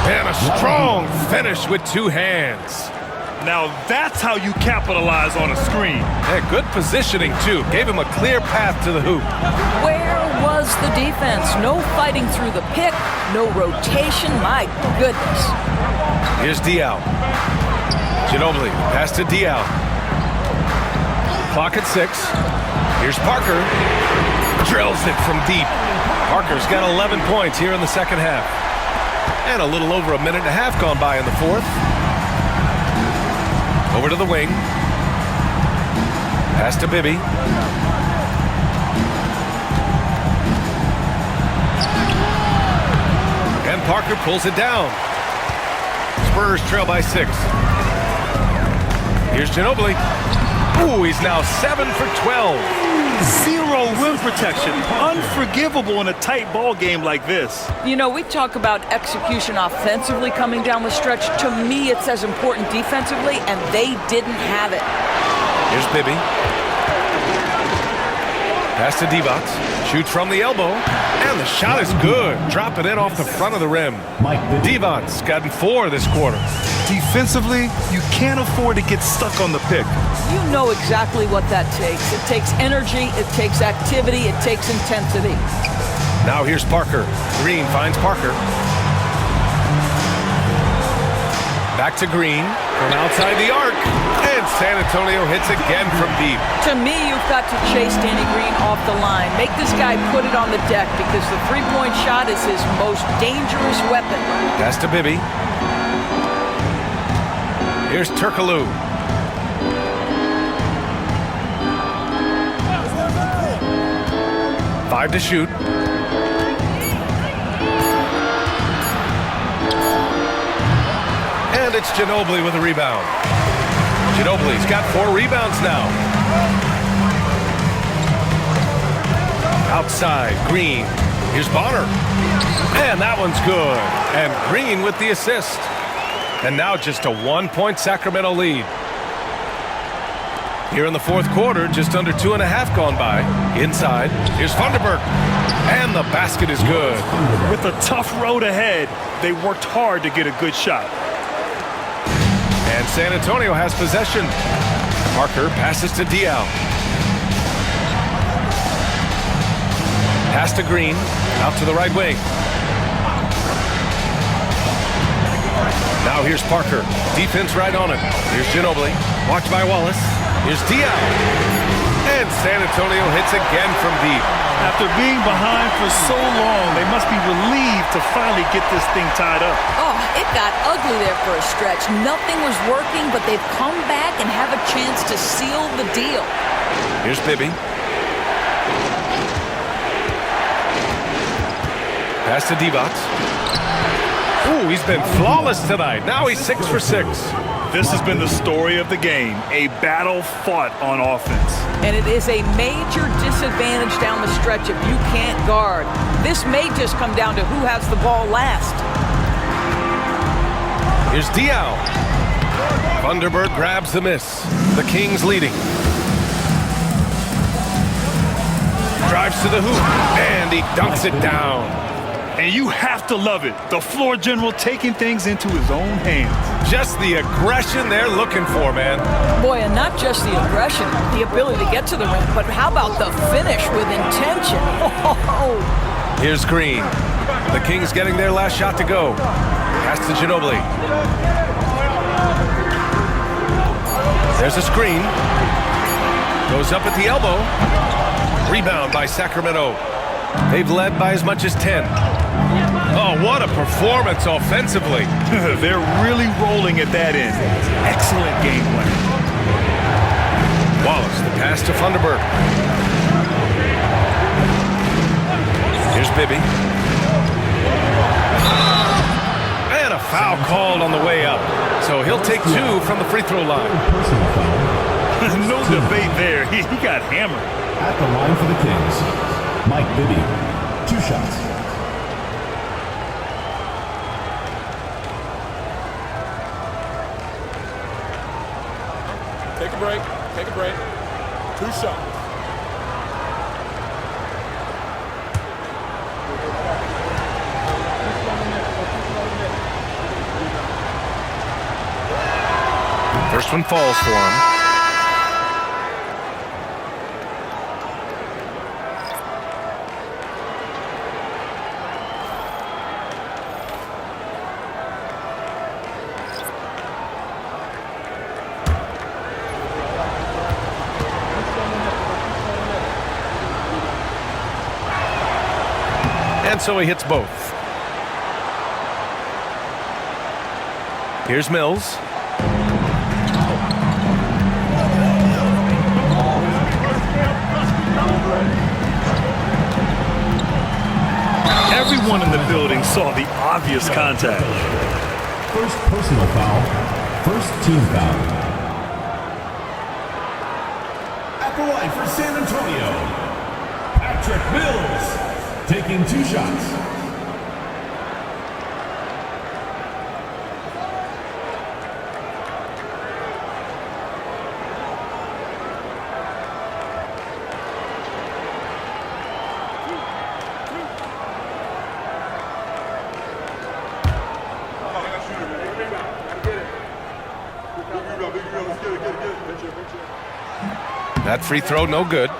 And a strong finish with 2 hands. Now that's how you capitalize on a screen. Yeah, good positioning, too. Gave him a clear path to the hoop. Where was the defense? No fighting through the pick, no rotation. My goodness. Here's Diaw. Ginobili. Pass to Diaw. Clock at 6. Here's Parker. Drills it from deep. Parker's got 11 points here in the second half. And a little over a minute and a half gone by in the fourth. Over to the wing. Pass to Bibby. And Parker pulls it down. Spurs trail by 6. Here's Ginobili. Ooh, he's now 7 for 12. 0 rim protection. Unforgivable in a tight ball game like this. You know, we talk about execution offensively coming down the stretch. To me, it's as important defensively, and they didn't have it. Here's Bibby. Pass to Divac. Shoots from the elbow. And the shot is good. Drop it in off the front of the rim. Divac's gotten 4 this quarter. Defensively, you can't afford to get stuck on the pick. You know exactly what that takes. It takes energy, it takes activity, it takes intensity. Now here's Parker. Green finds Parker. Back to Green from outside the arc. And San Antonio hits again from deep. To me, you've got to chase Danny Green off the line. Make this guy put it on the deck because the three-point shot is his most dangerous weapon. Pass to Bibby. Here's Turkoglu. Five to shoot. And it's Ginobili with a rebound. Ginobili's got 4 rebounds now. Outside, Green. Here's Bonner. And that one's good. And Green with the assist. And now just a 1-point Sacramento lead. Here in the fourth quarter, just under 2.5 gone by. Inside, here's Vanderberg. And the basket is good. With a tough road ahead, they worked hard to get a good shot. And San Antonio has possession. Parker passes to Diaw. Pass to Green, out to the right wing. Now here's Parker. Defense right on it. Here's Ginobili. Watched by Wallace. Here's Diaw. And San Antonio hits again from deep. After being behind for so long, they must be relieved to finally get this thing tied up. Oh, it got ugly there for a stretch. Nothing was working, but they've come back and have a chance to seal the deal. Here's Bibby. Pass to Divac. Ooh, he's been flawless tonight. Now he's 6 for 6. This has been the story of the game, a battle fought on offense. And it is a major disadvantage down the stretch if you can't guard. This may just come down to who has the ball last. Here's Diaw. Vanderberg grabs the miss. The Kings leading. Drives to the hoop, and he dunks it down. And you have to love it. The floor general taking things into his own hands. Just the aggression they're looking for, man. Boy, and not just the aggression, the ability to get to the rim, but how about the finish with intention? Oh. Here's Green. The Kings getting their last shot to go. Pass to Ginobili. There's a screen. Goes up at the elbow. Rebound by Sacramento. They've led by as much as 10. Oh, what a performance offensively. They're really rolling at that end. Excellent game plan. Wallace, the pass to Thunderbird. Here's Bibby. And a foul called on the way up. So he'll take 2 from the free throw line. Personal foul. No debate there. He got hammered. At the line for the Kings, Mike Bibby, 2 shots. Take a break. Take a break. 2 shots. First one falls for him. And so he hits both. Here's Mills. Everyone in the building saw the obvious contact. First personal foul, first team foul. At the line for San Antonio, Patrick Mills, taking 2 shots. That free throw, no good.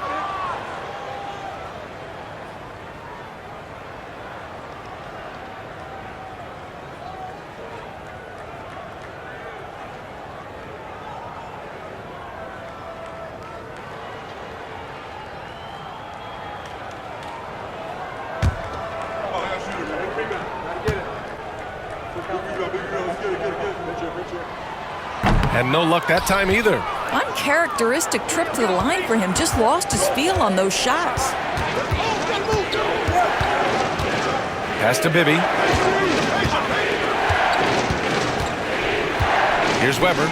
And no luck that time either. Uncharacteristic trip to the line for him. Just lost his feel on those shots. Pass to Bibby. Here's Weber.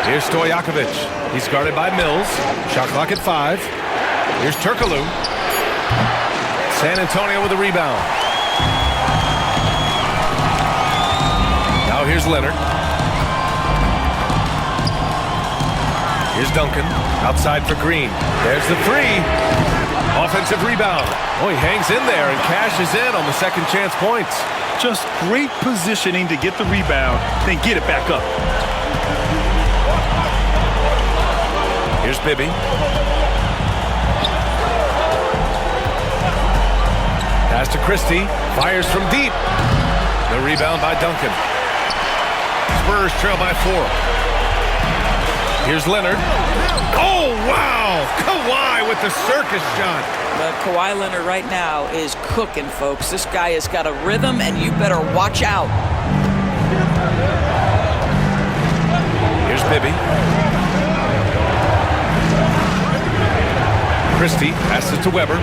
Here's Stojakovic. He's guarded by Mills. Shot clock at 5. Here's Turkoglu. San Antonio with a rebound. Now here's Leonard. Here's Duncan, outside for Green. There's the 3. Offensive rebound. Oh, he hangs in there and cashes in on the second chance points. Just great positioning to get the rebound, then get it back up. Here's Bibby. Pass to Christie. Fires from deep. The rebound by Duncan. Spurs trail by 4. Here's Leonard. Oh, wow! Kawhi with the circus shot. But Kawhi Leonard right now is cooking, folks. This guy has got a rhythm, and you better watch out. Here's Bibby. Christie passes to Weber.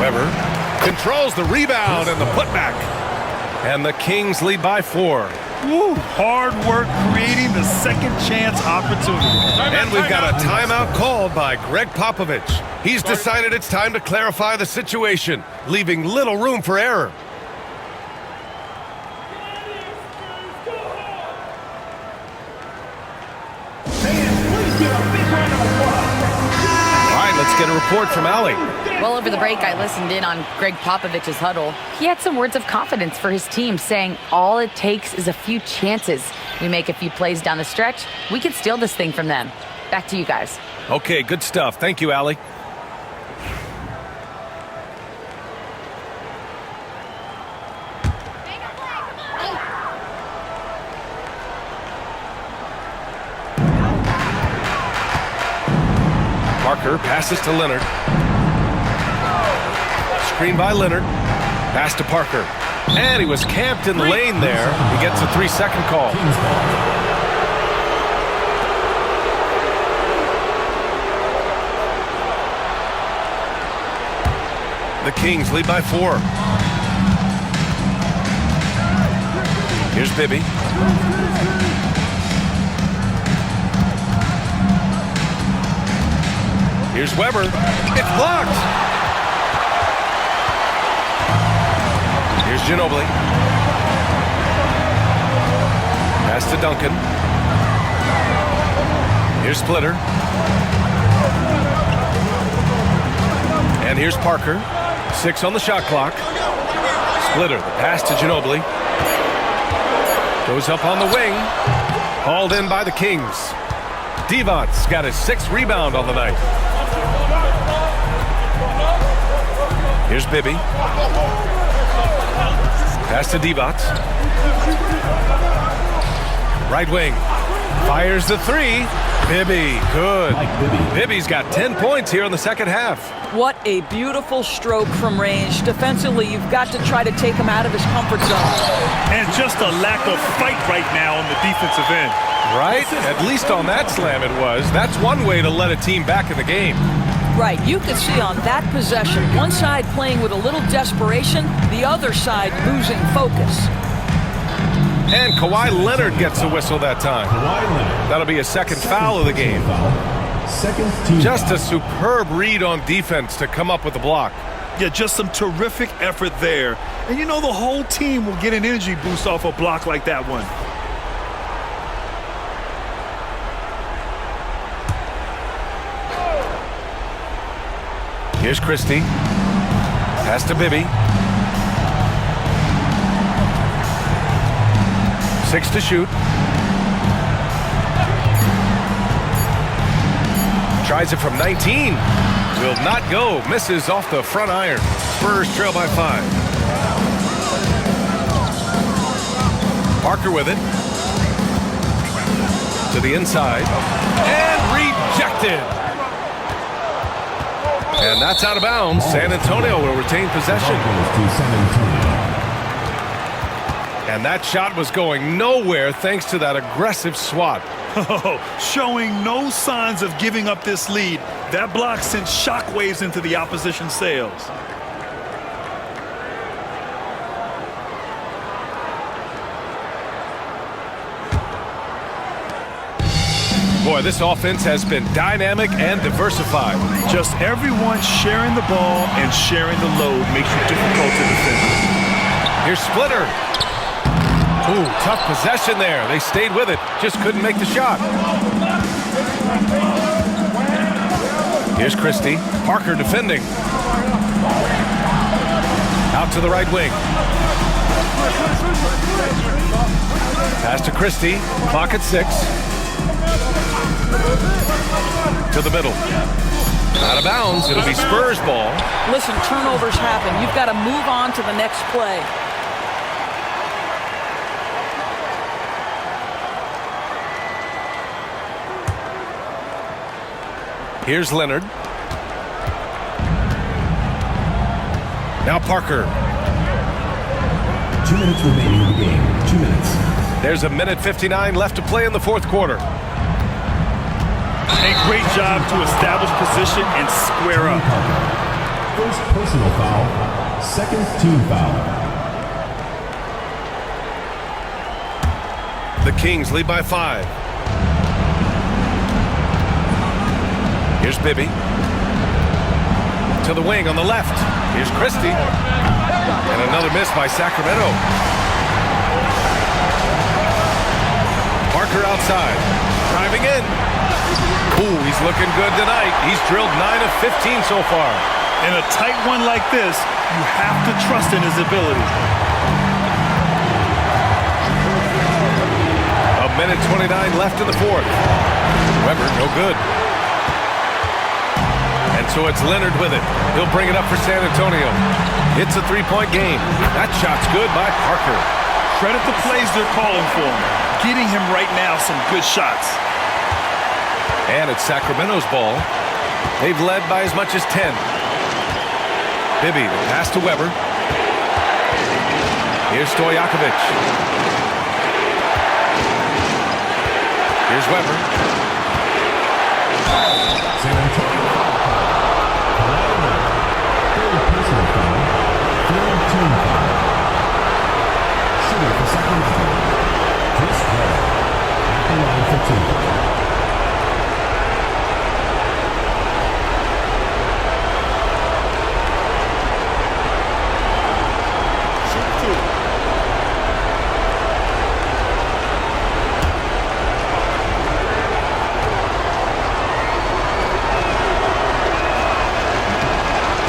Weber controls the rebound and the putback. And the Kings lead by 4. Woo, hard work creating the second chance opportunity. And we've got a timeout called by Greg Popovich. He's decided it's time to clarify the situation, leaving little room for error. All right, let's get a report from Allie. Well, over the break, I listened in on Greg Popovich's huddle. He had some words of confidence for his team, saying all it takes is a few chances. We make a few plays down the stretch, we can steal this thing from them. Back to you guys. Okay, good stuff. Thank you, Allie. Parker passes to Leonard. Screen by Leonard. Pass to Parker. And he was camped in the lane there. He gets a 3-second call. The Kings lead by 4. Here's Bibby. Here's Weber. It's blocked. Here's Ginobili. Pass to Duncan. Here's Splitter. And here's Parker. 6 on the shot clock. Splitter. The pass to Ginobili. Goes up on the wing. Hauled in by the Kings. Devon's got his 6th rebound on the night. Here's Bibby. Pass to Divac. Right wing. Fires the 3. Bibby, good. Bibby's got 10 points here in the second half. What a beautiful stroke from range. Defensively, you've got to try to take him out of his comfort zone. And just a lack of fight right now on the defensive end. Right? At least on that slam it was. That's one way to let a team back in the game. Right, you could see on that possession, one side playing with a little desperation, the other side losing focus. And Kawhi Leonard gets the whistle that time. That'll be a second foul of the game. Second team. Just a superb read on defense to come up with the block. Yeah, just some terrific effort there. And you know the whole team will get an energy boost off a block like that one. Here's Christie. Pass to Bibby. 6 to shoot. Tries it from 19. Will not go. Misses off the front iron. Spurs trail by 5. Parker with it. To the inside. And rejected. And that's out of bounds. San Antonio will retain possession. And that shot was going nowhere thanks to that aggressive swat. Oh, showing no signs of giving up this lead. That block sent shockwaves into the opposition sails. Boy, this offense has been dynamic and diversified. Just everyone sharing the ball and sharing the load makes it difficult to defend. Here's Splitter. Ooh, tough possession there. They stayed with it. Just couldn't make the shot. Here's Christie. Parker defending. Out to the right wing. Pass to Christie. Clock at 6. To the middle. Out of bounds. It'll be Spurs ball. Listen, turnovers happen. You've got to move on to the next play. Here's Leonard. Now Parker. 2 minutes remaining in the game. 2 minutes. There's a minute 59 left to play in the fourth quarter. A great job to establish position and square up. First personal foul. Second team foul. The Kings lead by 5. Here's Bibby. To the wing on the left. Here's Christie. And another miss by Sacramento. Parker outside. Driving in. Ooh, he's looking good tonight. He's drilled 9 of 15 so far. In a tight one like this, you have to trust in his ability. A minute 29 left in the fourth. Weber, no good. And so it's Leonard with it. He'll bring it up for San Antonio. It's a three-point game. That shot's good by Parker. Credit the plays they're calling for him. Getting him right now some good shots. And it's Sacramento's ball. They've led by as much as 10. Bibby, the pass to Weber. Here's Stojakovic. Here's Weber. San Antonio. Third personal foul. Third team foul. Shooting for Sacramento. Chris Weber. At the line for two.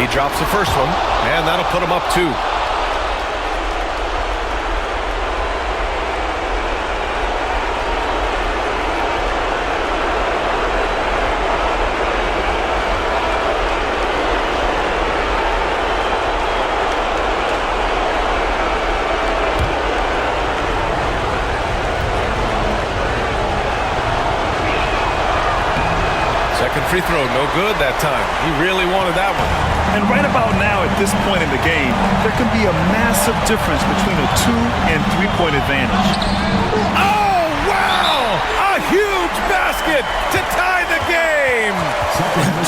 He drops the first one, and that'll put him up 2. Second free throw, no good that time. He really wanted that one. And right about now, at this point in the game, there can be a massive difference between a 2- and 3-point advantage. Oh, wow! A huge basket to tie the game!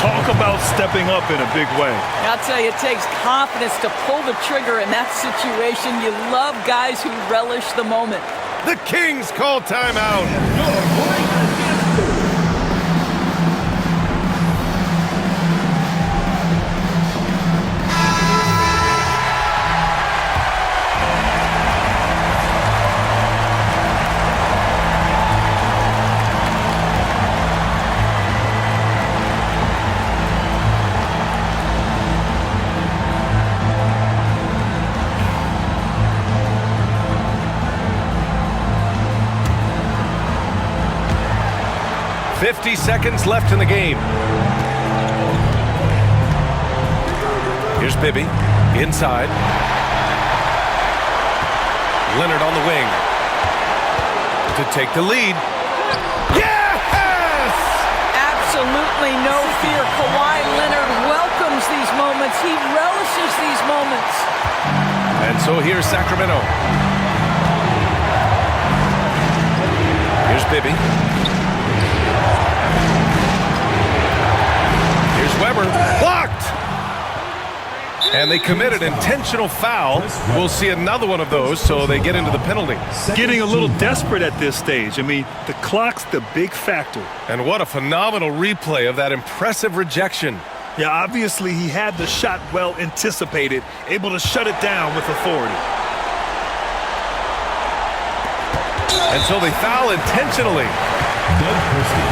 Talk about stepping up in a big way. I'll tell you, it takes confidence to pull the trigger in that situation. You love guys who relish the moment. The Kings call timeout. 50 seconds left in the game. Here's Bibby, inside. Leonard on the wing to take the lead. Yes! Absolutely no fear. Kawhi Leonard welcomes these moments. He relishes these moments. And so here's Sacramento. Here's Bibby. Here's Weber. Blocked! And they committed intentional foul. We'll see another one of those, so they get into the penalty. Getting a little desperate at this stage. I mean, the clock's the big factor. And what a phenomenal replay of that impressive rejection. Yeah, obviously he had the shot well anticipated, able to shut it down with authority. And so they foul intentionally. Doug Christie.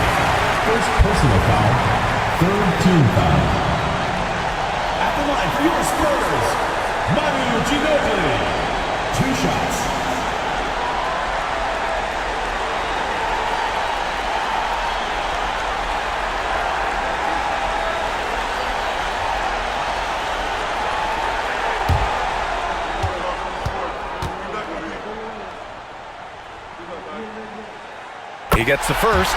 First personal foul. Third team foul. At the line for your SPURS, Manu Ginobili. 2 shots. He gets the first,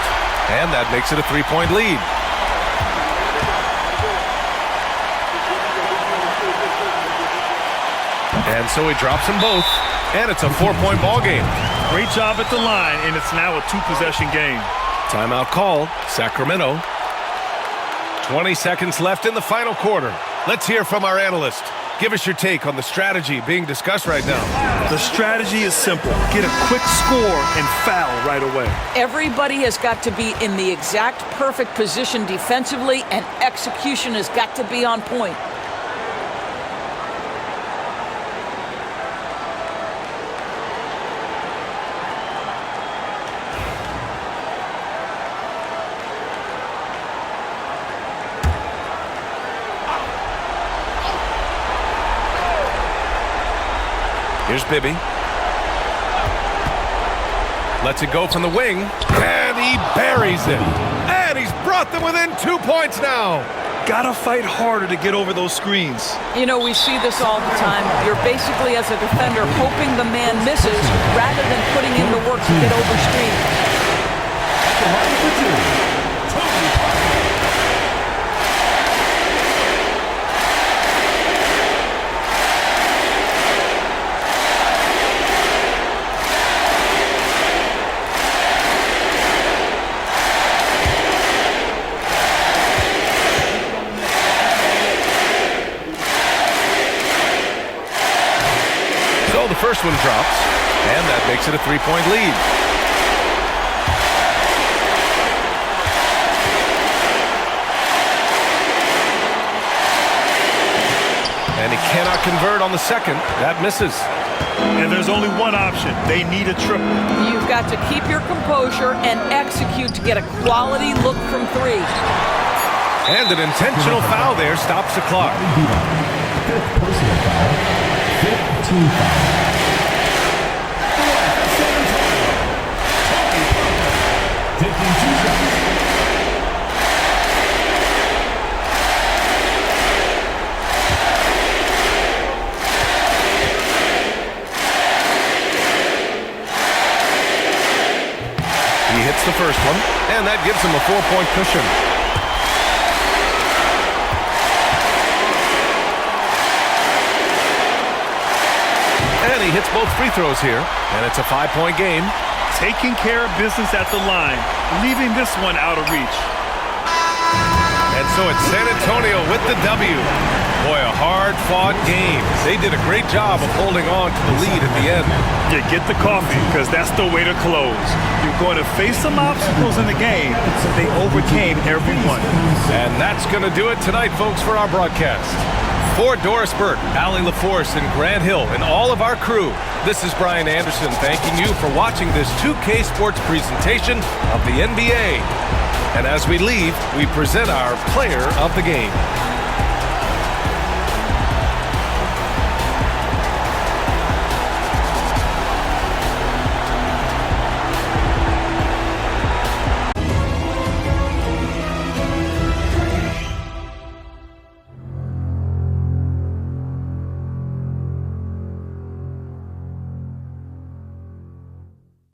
and that makes it a 3-point lead. And so he drops them both, and it's a 4-point ball game. Great job at the line, and it's now a 2-possession game. Timeout called, Sacramento. 20 seconds left in the final quarter. Let's hear from our analyst. Give us your take on the strategy being discussed right now. The strategy is simple. Get a quick score and foul right away. Everybody has got to be in the exact perfect position defensively, and execution has got to be on point. Here's Bibby. Lets it go from the wing, and he buries it. And he's brought them within 2 points now. Gotta fight harder to get over those screens. You know, we see this all the time. You're basically, as a defender, hoping the man misses rather than putting in the work to get over screens. So the first one drops, and that makes it a 3-point lead. And he cannot convert on the second. That misses. And there's only one option. They need a triple. You've got to keep your composure and execute to get a quality look from three. And an intentional foul there stops the clock. Fifth personal foul. 15 foul. Taking 2 shots. He hits the first one, and that gives him a 4-point cushion. And he hits both free throws here, and it's a 5-point game. Taking care of business at the line, leaving this one out of reach. And so it's San Antonio with the W. Boy, a hard-fought game. They did a great job of holding on to the lead at the end. You get the coffee, because that's the way to close. You're going to face some obstacles in the game. They overcame every one. And that's going to do it tonight, folks, for our broadcast. For Doris Burke, Allie LaForce, and Grant Hill, and all of our crew, this is Brian Anderson thanking you for watching this 2K Sports presentation of the NBA. And as we leave, we present our player of the game.